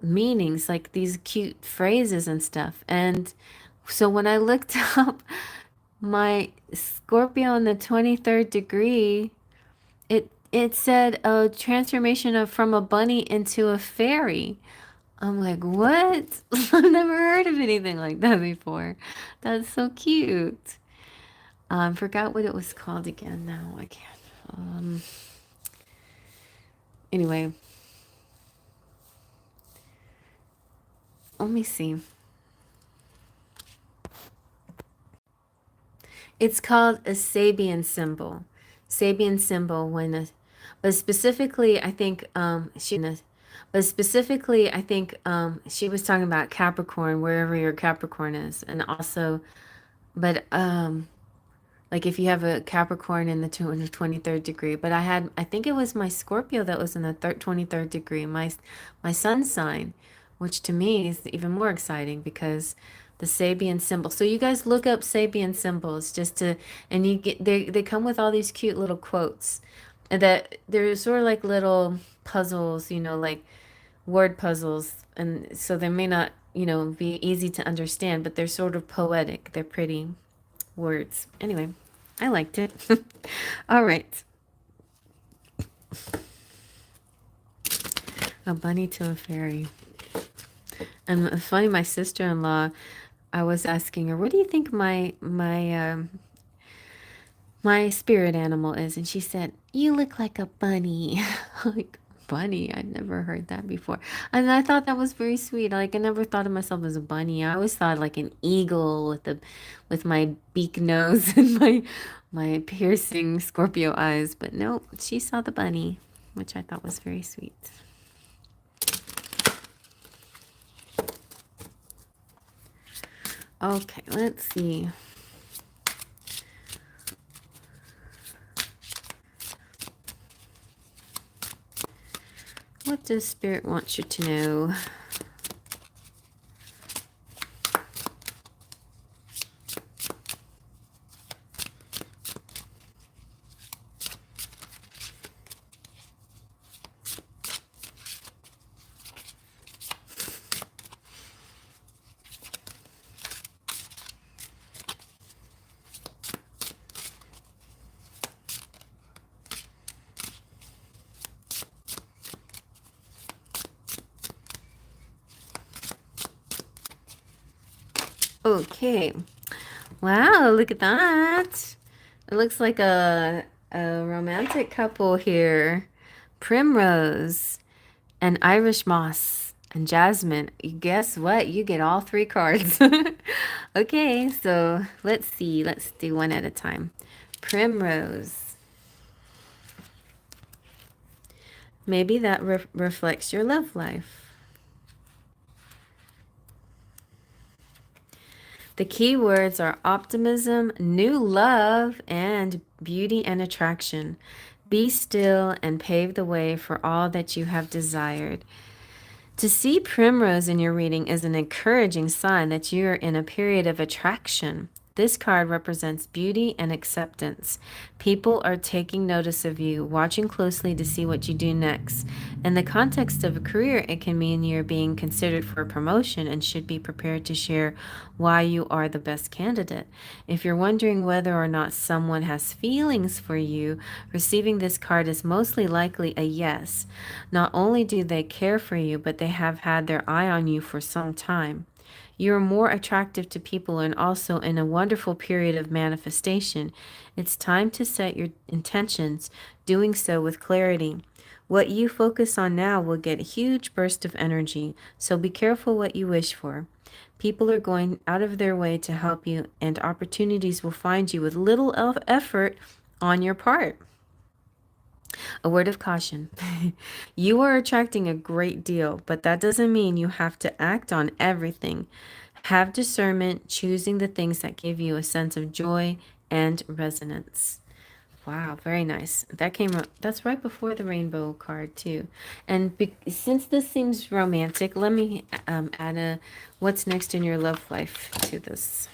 meanings, like these cute phrases and stuff. And so when I looked up my Scorpio in the 23rd degree, it said a transformation of from a bunny into a fairy. I'm like, what? I've never heard of anything like that before. That's so cute. Forgot what it was called again now. I can't. Anyway, let me see. It's called a Sabian symbol. Sabian symbol when a, but specifically I think she was talking about Capricorn, wherever your Capricorn is. And also, but like if you have a Capricorn in the 23rd degree, but I think it was my Scorpio that was in the 23rd degree, my sun sign, which to me is even more exciting because the Sabian symbol. So you guys look up Sabian symbols just to, and you get they come with all these cute little quotes, and that they're sort of like little puzzles, like word puzzles, and so they may not, be easy to understand, but they're sort of poetic. They're pretty words. Anyway, I liked it. All right. A bunny to a fairy. And it's funny, my sister-in-law, I was asking her, what do you think my spirit animal is? And she said, you look like a bunny. Like, bunny? I'd never heard that before. And I thought that was very sweet. Like, I never thought of myself as a bunny. I always thought like an eagle with my beak nose and my piercing Scorpio eyes. But no, she saw the bunny, which I thought was very sweet. Okay, let's see. What does Spirit want you to know? Okay. Wow, look at that. It looks like a romantic couple here. Primrose and Irish Moss and Jasmine. Guess what? You get all three cards. Okay, so let's see. Let's do one at a time. Primrose. Maybe that reflects your love life. The key words are optimism, new love, and beauty and attraction. Be still and pave the way for all that you have desired. To see primrose in your reading is an encouraging sign that you are in a period of attraction. This card represents beauty and acceptance. People are taking notice of you, watching closely to see what you do next. In the context of a career, it can mean you're being considered for a promotion and should be prepared to share why you are the best candidate. If you're wondering whether or not someone has feelings for you, receiving this card is mostly likely a yes. Not only do they care for you, but they have had their eye on you for some time. You're more attractive to people and also in a wonderful period of manifestation. It's time to set your intentions, doing so with clarity. What you focus on now will get a huge burst of energy, so be careful what you wish for. People are going out of their way to help you, and opportunities will find you with little effort on your part. A word of caution. You are attracting a great deal, but that doesn't mean you have to act on everything. Have discernment, choosing the things that give you a sense of joy and resonance. Wow, very nice. That came up. That's right before the rainbow card too. And since this seems romantic, let me add a what's next in your love life to this.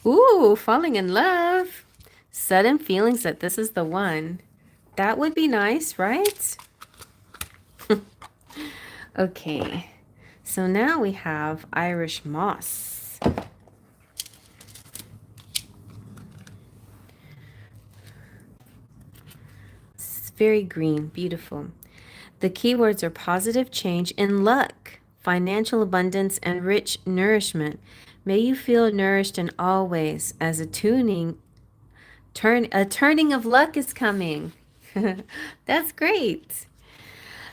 Ooh, falling in love. Sudden feelings that this is the one. That would be nice, right? Okay. So now we have Irish moss. It's very green, beautiful. The keywords are positive change and luck, financial abundance, and rich nourishment. May you feel nourished in all ways as a turning of luck is coming. That's great.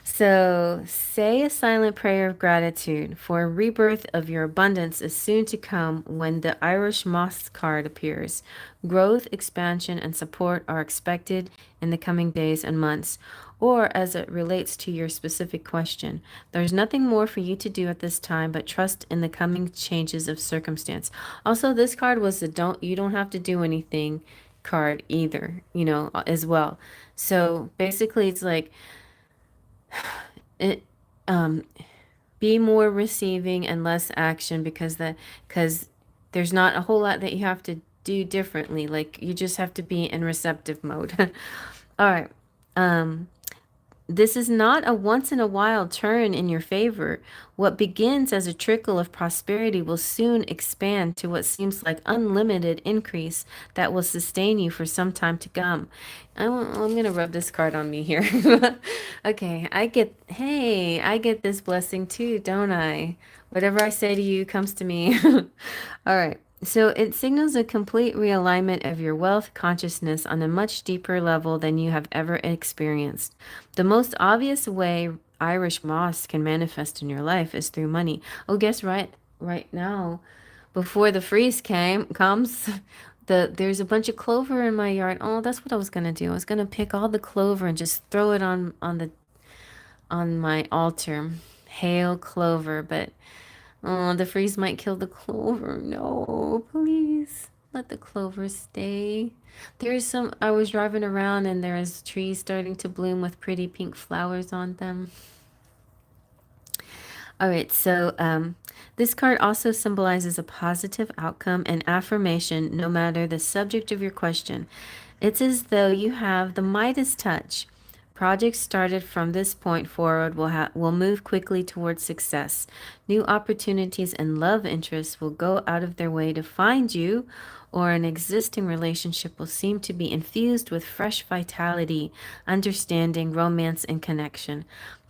So say a silent prayer of gratitude, for a rebirth of your abundance is soon to come when the Irish moss card appears. Growth, expansion, and support are expected in the coming days and months. Or as it relates to your specific question, there's nothing more for you to do at this time but trust in the coming changes of circumstance. Also, this card was the you don't have to do anything card either, as well. So basically it's like it be more receiving and less action because there's not a whole lot that you have to do differently. Like you just have to be in receptive mode. All right. This is not a once in a while turn in your favor. What begins as a trickle of prosperity will soon expand to what seems like unlimited increase that will sustain you for some time to come. I'm going to rub this card on me here. Okay, I get this blessing too, don't I? Whatever I say to you comes to me. All right. So it signals a complete realignment of your wealth consciousness on a much deeper level than you have ever experienced. The most obvious way Irish moss can manifest in your life is through money. Oh, guess right now, before the freeze comes, there's a bunch of clover in my yard. Oh, that's what I was gonna do. I was gonna pick all the clover and just throw it on my altar. Hail clover, but oh, the freeze might kill the clover. No, please let the clover stay. I was driving around and there's trees starting to bloom with pretty pink flowers on them. All right, so this card also symbolizes a positive outcome and affirmation no matter the subject of your question. It's as though you have the Midas touch. Projects started from this point forward will move quickly towards success. New opportunities and love interests will go out of their way to find you, or an existing relationship will seem to be infused with fresh vitality, understanding, romance, and connection.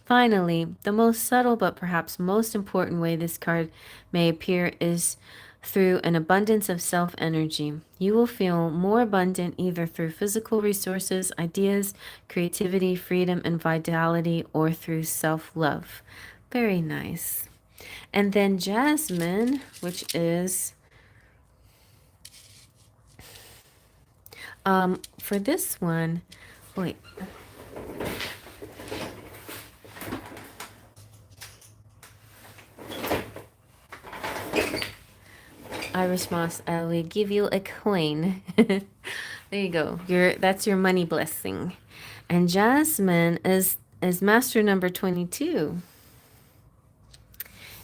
Finally, the most subtle but perhaps most important way this card may appear is through an abundance of self energy. You will feel more abundant either through physical resources, ideas, creativity, freedom, and vitality, or through self love. Very nice. And then Jasmine, which is for this one, wait. Irish moss, I will give you a coin. There you go. That's your money blessing. And Jasmine is master number 22.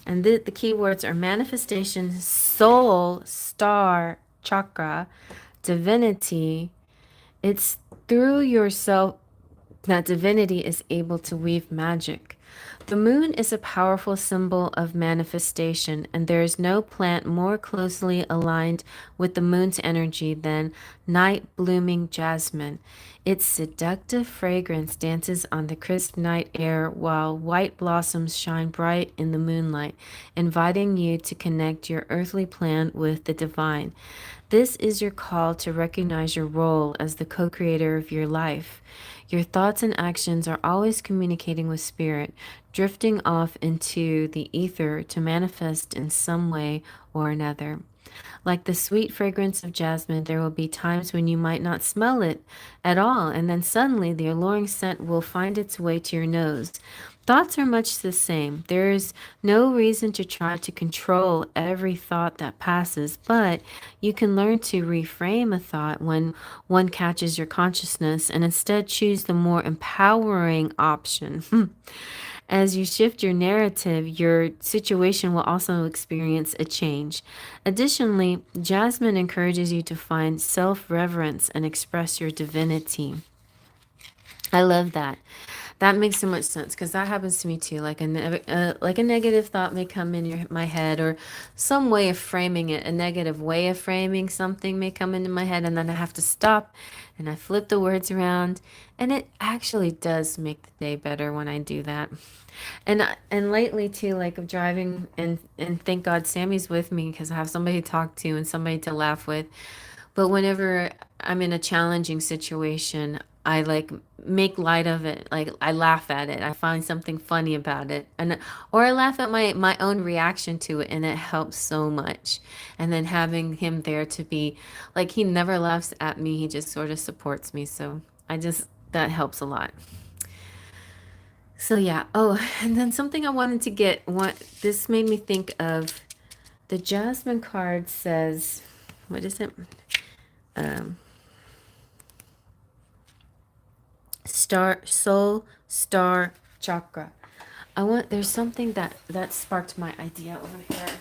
And the keywords are manifestation, soul, star, chakra, divinity. It's through yourself that divinity is able to weave magic. The moon is a powerful symbol of manifestation, and there is no plant more closely aligned with the moon's energy than night blooming jasmine. Its seductive fragrance dances on the crisp night air while white blossoms shine bright in the moonlight, inviting you to connect your earthly plant with the divine. This is your call to recognize your role as the co creator of your life. Your thoughts and actions are always communicating with spirit, drifting off into the ether to manifest in some way or another. Like the sweet fragrance of jasmine, there will be times when you might not smell it at all, and then suddenly the alluring scent will find its way to your nose. Thoughts are much the same. There is no reason to try to control every thought that passes, but you can learn to reframe a thought when one catches your consciousness and instead choose the more empowering option. As you shift your narrative, your situation will also experience a change. Additionally, Jasmine encourages you to find self reverence and express your divinity. I love that. That makes so much sense because that happens to me too. Like a negative thought may come in my head, or some way of framing it, a negative way of framing something may come into my head, and then I have to stop and I flip the words around, and it actually does make the day better when I do that. And lately too, like I'm driving, and thank God Sammy's with me because I have somebody to talk to and somebody to laugh with. But whenever I'm in a challenging situation, I like make light of it. Like I laugh at it. I find something funny about it. And or I laugh at my own reaction to it, and it helps so much. And then having him there to be like, he never laughs at me. He just sort of supports me. So I just that helps a lot. So yeah. Oh, and then something I wanted to get, what this made me think of, the Jasmine card says, what is it? Um, star, soul, star, chakra. There's something that sparked my idea over here.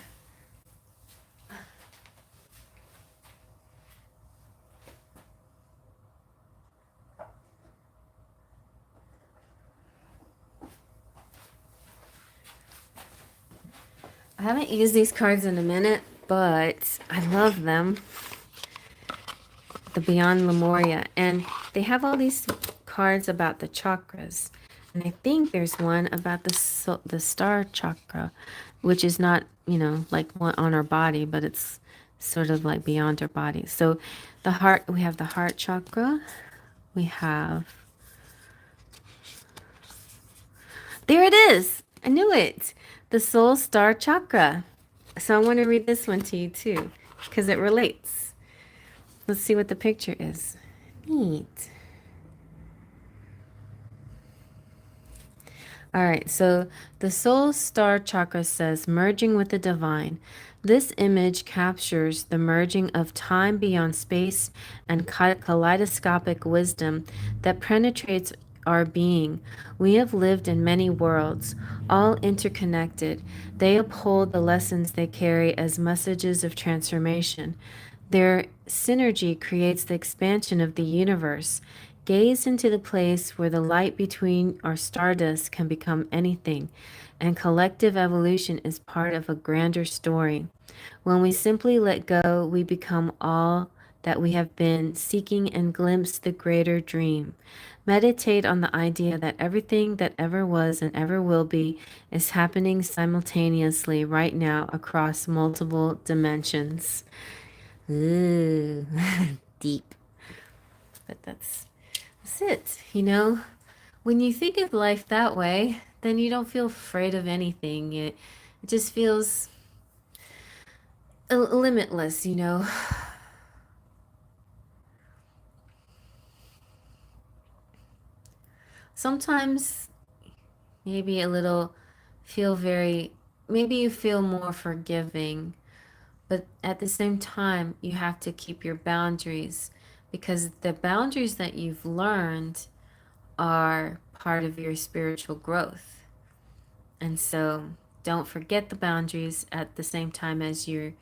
I haven't used these cards in a minute, but I love them. The Beyond Lemuria, and they have all these cards about the chakras, and I think there's one about the star chakra, which is not, like one on our body, but it's sort of like beyond our body. So the heart, we have the heart chakra, we have, there it is, I knew it, the soul star chakra. So I want to read this one to you too, because it relates. Let's see what the picture is. Neat. All right, so the soul star chakra says merging with the divine. This image captures the merging of time beyond space and kaleidoscopic wisdom that penetrates our being. We have lived in many worlds, all interconnected. They uphold the lessons they carry as messages of transformation. Their synergy creates the expansion of the universe. Gaze into the place where the light between our stardust can become anything, and collective evolution is part of a grander story. When we simply let go, we become all that we have been seeking and glimpse the greater dream. Meditate on the idea that everything that ever was and ever will be is happening simultaneously right now across multiple dimensions. Ooh, deep. But that's it. When you think of life that way, then you don't feel afraid of anything. It just feels limitless. Sometimes maybe a little maybe you feel more forgiving, but at the same time, you have to keep your boundaries, because the boundaries that you've learned are part of your spiritual growth. And so don't forget the boundaries at the same time as you're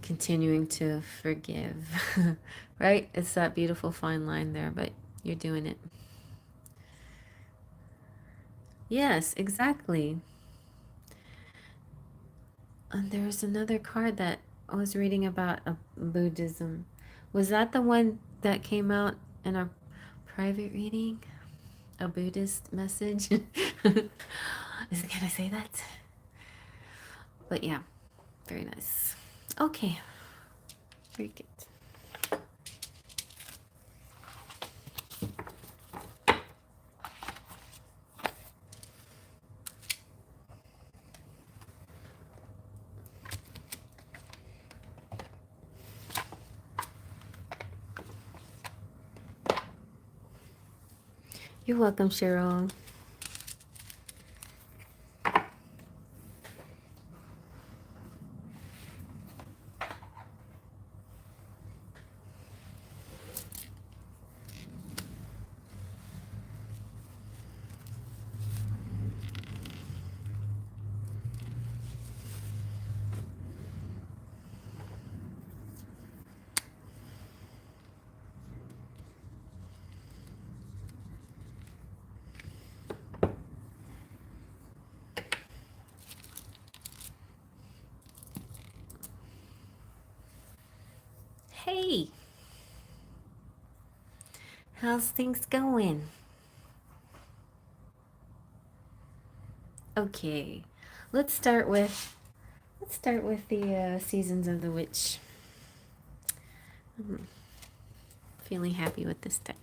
continuing to forgive. Right? It's that beautiful fine line there, but you're doing it. Yes, exactly. And there was another card that I was reading about Buddhism. Was that the one that came out in our private reading? A Buddhist message? Can I say that? But yeah, very nice. Okay, very good. You're welcome, Cheryl. Hey, how's things going? Okay, let's start with the seasons of the witch. I'm feeling happy with this deck.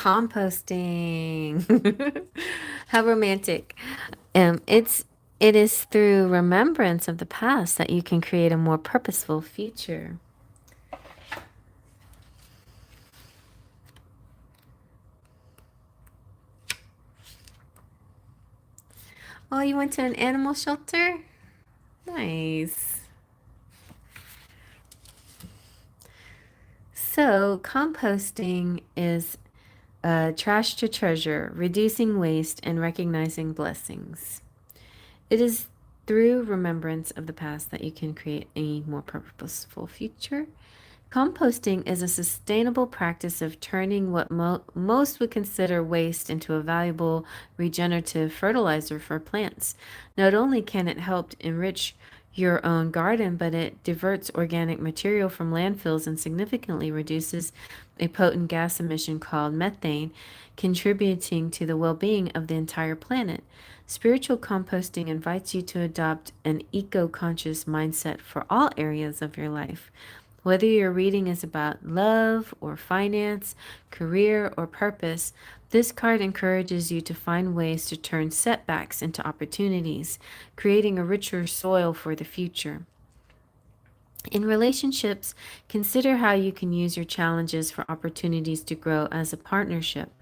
Composting. How romantic. It is through remembrance of the past that you can create a more purposeful future. Oh, you went to an animal shelter? Nice. So, composting is trash to treasure, reducing waste and recognizing blessings. It is through remembrance of the past that you can create a more purposeful future. Composting is a sustainable practice of turning what most would consider waste into a valuable regenerative fertilizer for plants. Not only can it help enrich your own garden, but it diverts organic material from landfills and significantly reduces a potent gas emission called methane, contributing to the well being of the entire planet. Spiritual composting invites you to adopt an eco conscious mindset for all areas of your life. Whether your reading is about love or finance, career or purpose, this card encourages you to find ways to turn setbacks into opportunities, creating a richer soil for the future. In relationships, consider how you can use your challenges for opportunities to grow as a partnership.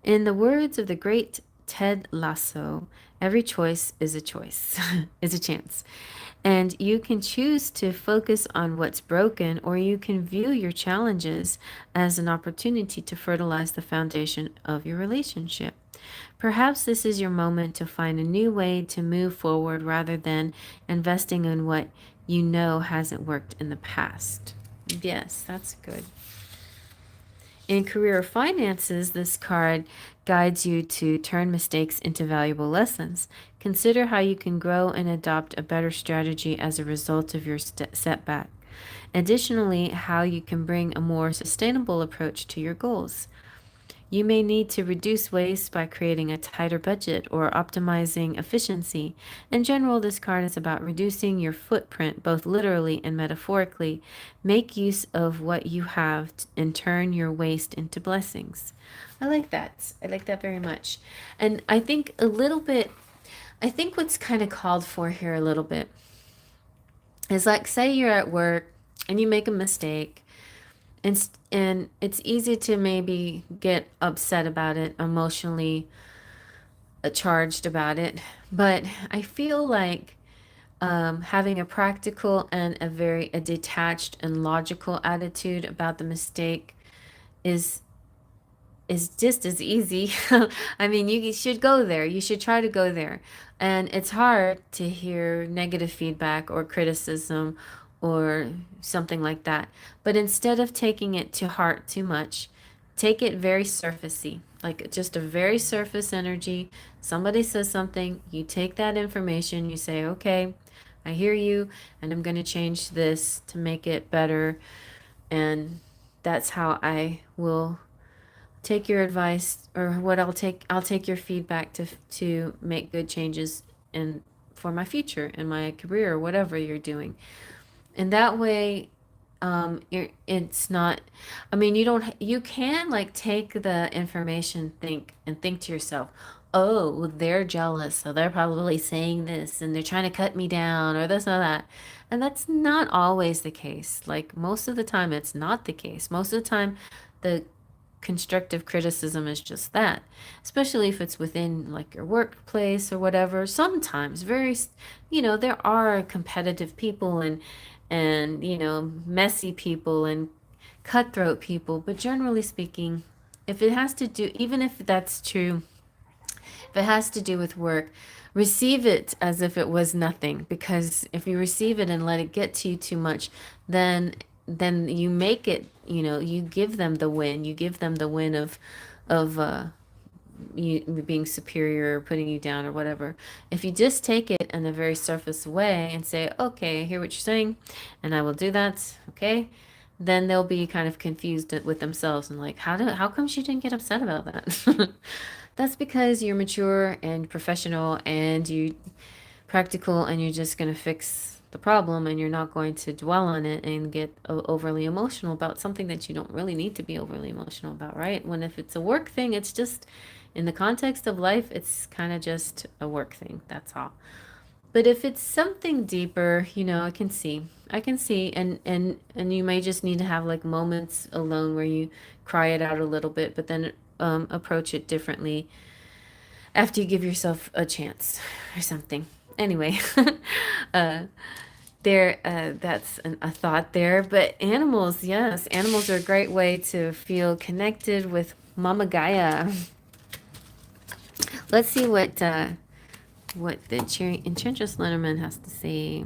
In the words of the great Ted Lasso, every choice is a choice, is a chance. And you can choose to focus on what's broken, or you can view your challenges as an opportunity to fertilize the foundation of your relationship. Perhaps this is your moment to find a new way to move forward rather than investing in what you know hasn't worked in the past. Yes, that's good. In career finances, this card guides you to turn mistakes into valuable lessons. Consider how you can grow and adopt a better strategy as a result of your setback. Additionally, how you can bring a more sustainable approach to your goals. You may need to reduce waste by creating a tighter budget or optimizing efficiency. In general, this card is about reducing your footprint, both literally and metaphorically. Make use of what you have and turn your waste into blessings. I like that. I like that very much. And I think a little bit, I think what's kind of called for here a little bit is like, say you're at work and you make a mistake. And it's easy to maybe get upset about it, emotionally charged about it. But I feel like having a practical and a detached and logical attitude about the mistake is is just as easy. I mean, you should go there. You should try to go there. And it's hard to hear negative feedback or criticism or something like that. But instead of taking it to heart too much, take it very surfacey, like just a very surface energy. Somebody says something, you take that information, you say, okay, I hear you, and I'm going to change this to make it better. And that's how I will take your advice, or what I'll take your feedback to make good changes in for my future in my career or whatever you're doing. And that way, it's not, I mean, you can like take the information, think to yourself, oh, well, they're jealous, so they're probably saying this and they're trying to cut me down or this or that. And that's not always the case. Like most of the time, it's not the case. Most of the time, the constructive criticism is just that, especially if it's within like your workplace or whatever. Sometimes there are competitive people and messy people and cutthroat people, but generally speaking, if it has to do, even if that's true, if it has to do with work, receive it as if it was nothing. Because if you receive it and let it get to you too much, then you make it, you give them the win. You give them the win of you being superior or putting you down or whatever. If you just take it in a very surface way and say, okay, I hear what you're saying, and I will do that, okay, then they'll be kind of confused with themselves and like, how come she didn't get upset about that? That's because you're mature and professional and you practical, and you're just going to fix the problem, and you're not going to dwell on it and get overly emotional about something that you don't really need to be overly emotional about, right? When if it's a work thing, it's just in the context of life, it's kind of just a work thing, that's all. But if it's something deeper, I can see, and you may just need to have like moments alone where you cry it out a little bit, but then approach it differently after you give yourself a chance or something. Anyway, uh, that's a thought there. But animals, yes, animals are a great way to feel connected with Mama Gaia. Let's see what the Enchantress Lenormand has to say.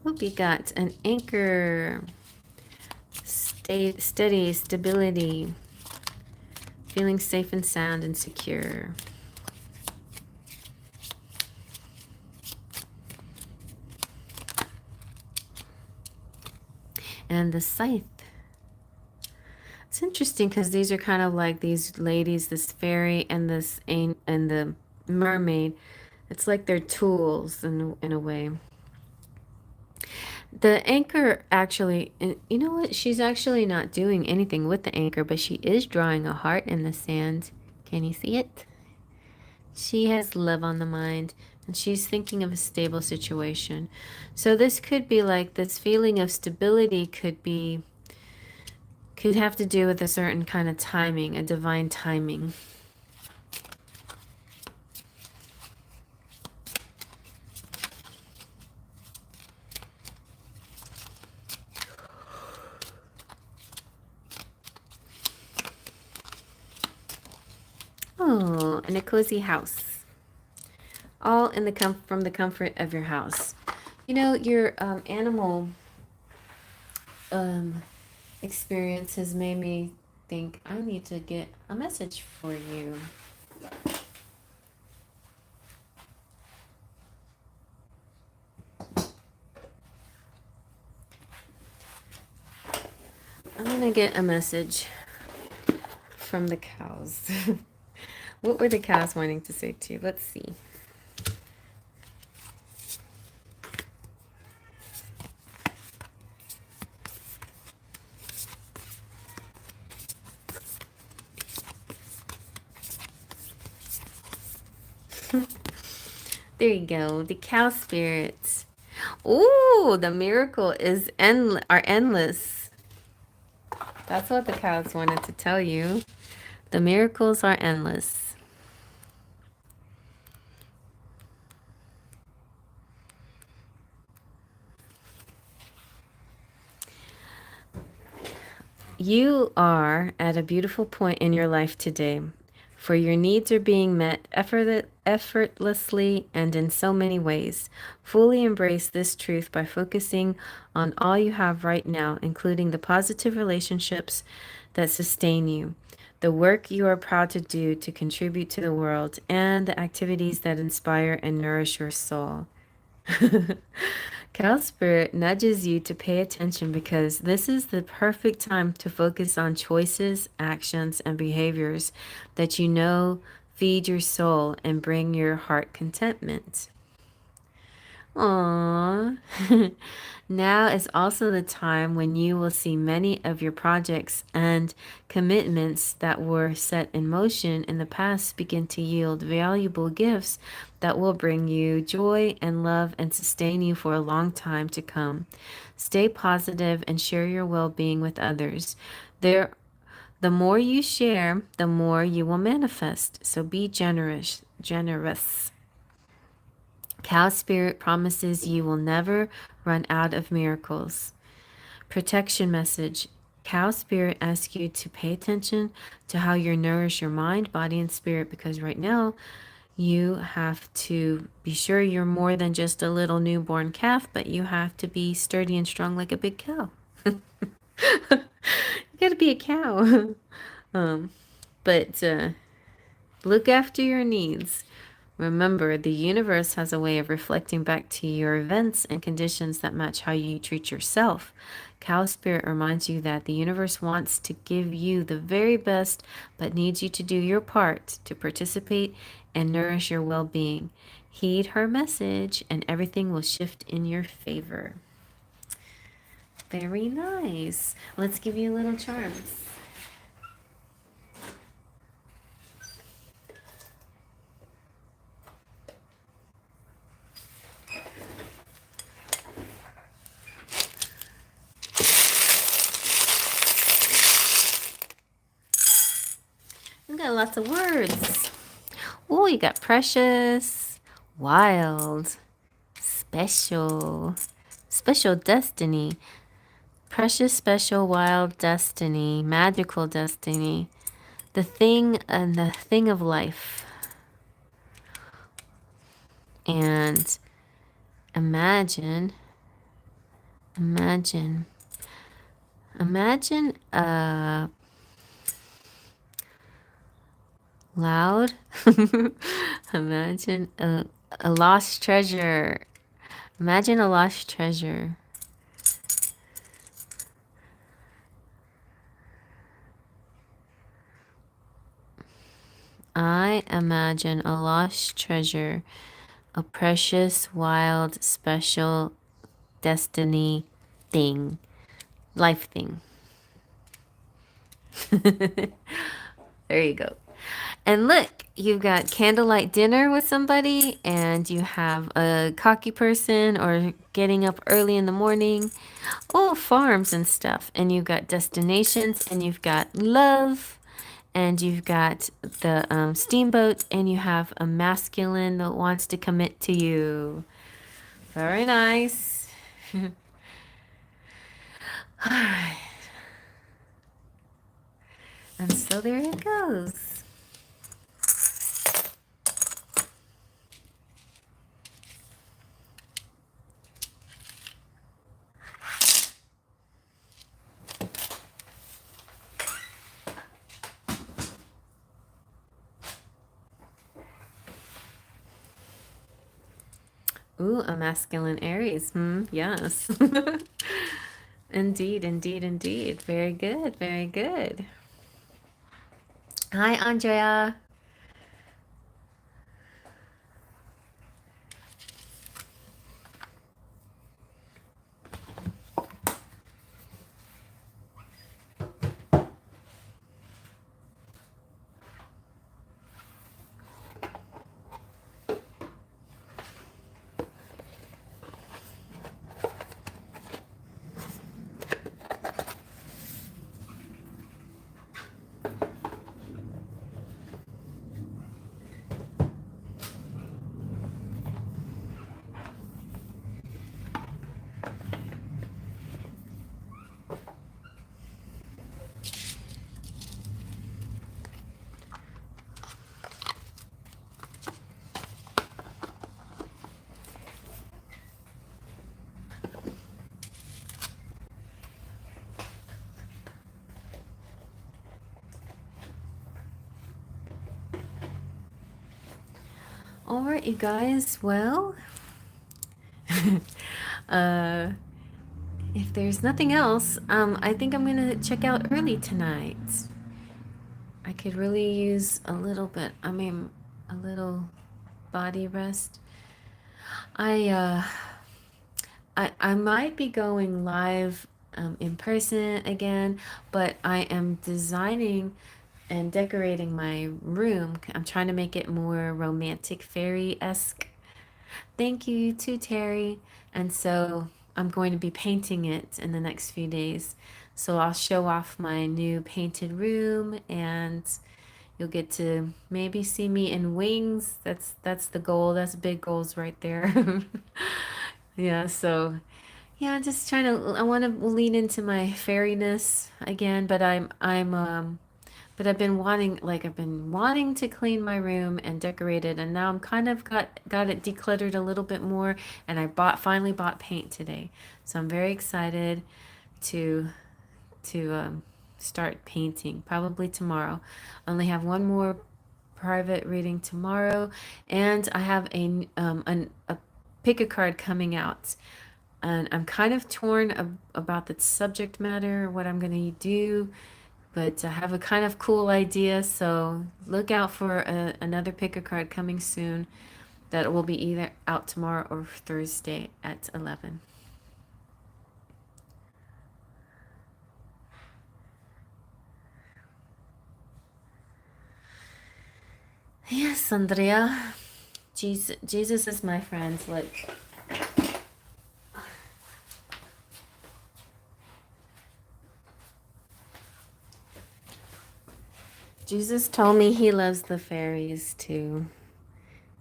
Hope you got an anchor, steady, stability, feeling safe and sound and secure. And the scythe. It's interesting because these are kind of like these ladies, this fairy and and the mermaid. It's like they're tools in a way. The anchor actually, and you know what? She's actually not doing anything with the anchor, but she is drawing a heart in the sand. Can you see it? She has love on the mind, and she's thinking of a stable situation. So this could be like this feeling of stability could have to do with a certain kind of timing, a divine timing. Oh, in a cozy house. All in the from the comfort of your house. You know, your animal um, experience has made me think I need to get a message for you. I'm gonna get a message from the cows. What were the cows wanting to say to you? Let's see. There you go. The cow spirits. Ooh, the miracle is are endless. That's what the cows wanted to tell you. The miracles are endless. You are at a beautiful point in your life today, for your needs are being met effortlessly and in so many ways. Fully embrace this truth by focusing on all you have right now, including the positive relationships that sustain you, the work you are proud to do to contribute to the world, and the activities that inspire and nourish your soul. Cow Spirit nudges you to pay attention because this is the perfect time to focus on choices, actions, and behaviors that you know feed your soul and bring your heart contentment. Aww. Now is also the time when you will see many of your projects and commitments that were set in motion in the past begin to yield valuable gifts that will bring you joy and love and sustain you for a long time to come. Stay positive and share your well-being with others. The more you share, the more you will manifest. So be generous. Cow Spirit promises you will never run out of miracles. Protection message. Cow Spirit asks you to pay attention to how you nourish your mind, body, and spirit because right now you have to be sure you're more than just a little newborn calf, but you have to be sturdy and strong like a big cow. You gotta be a cow. But look after your needs. Remember, the universe has a way of reflecting back to your events and conditions that match how you treat yourself. Cow Spirit reminds you that the universe wants to give you the very best, but needs you to do your part to participate and nourish your well being. Heed her message, and everything will shift in your favor. Very nice. Let's give you a little charms. We got lots of words. Oh, you got precious, wild, special, special destiny, precious, special, wild destiny, magical destiny, the thing and the thing of life. And imagine, imagine, imagine loud, imagine a lost treasure. Imagine a lost treasure. I imagine a lost treasure, a precious, wild, special destiny thing, life thing. There you go. And look, you've got candlelight dinner with somebody, and you have a cocky person or getting up early in the morning. Oh, farms and stuff. And you've got destinations, and you've got love, and you've got the steamboat, and you have a masculine that wants to commit to you. Very nice. All right. And so there it goes. Ooh, a masculine Aries. Yes. Indeed, indeed, indeed. Very good, very good. Hi, Andrea. All right, you guys. Well, uh, if there's nothing else, I think I'm gonna check out early tonight. I could really use a little bit. I mean, a little body rest. I uh, I might be going live in person again, but I am designing and decorating my room. I'm trying to make it more romantic fairy-esque. Thank you to Terry. And so I'm going to be painting it in the next few days. So I'll show off my new painted room and you'll get to maybe see me in wings. That's the goal. That's big goals right there. Yeah, so yeah, just trying to I want to lean into my fairiness again, but but I've been wanting to clean my room and decorate it, and now I'm kind of got it decluttered a little bit more, and I finally bought paint today. So I'm very excited to to start painting probably tomorrow. I only have one more private reading tomorrow, and I have a pick a card coming out. And I'm kind of torn about the subject matter, what I'm going to do, but I have a kind of cool idea, so look out for another pick a card coming soon that will be either out tomorrow or Thursday at 11. Yes, Andrea. Jesus is my friend. Look. Jesus told me he loves the fairies too.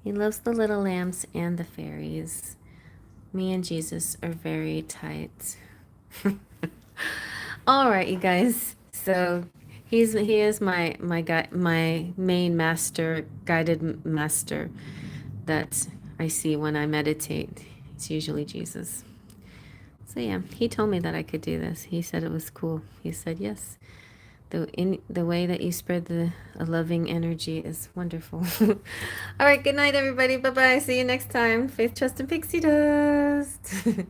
He loves the little lambs and the fairies. Me and Jesus are very tight. All right, you guys. So he is my main master, guided master that I see when I meditate. It's usually Jesus. So yeah, he told me that I could do this. He said it was cool. He said yes. The way that you spread the a loving energy is wonderful. All right, good night, everybody. Bye bye. See you next time. Faith, trust, and pixie dust.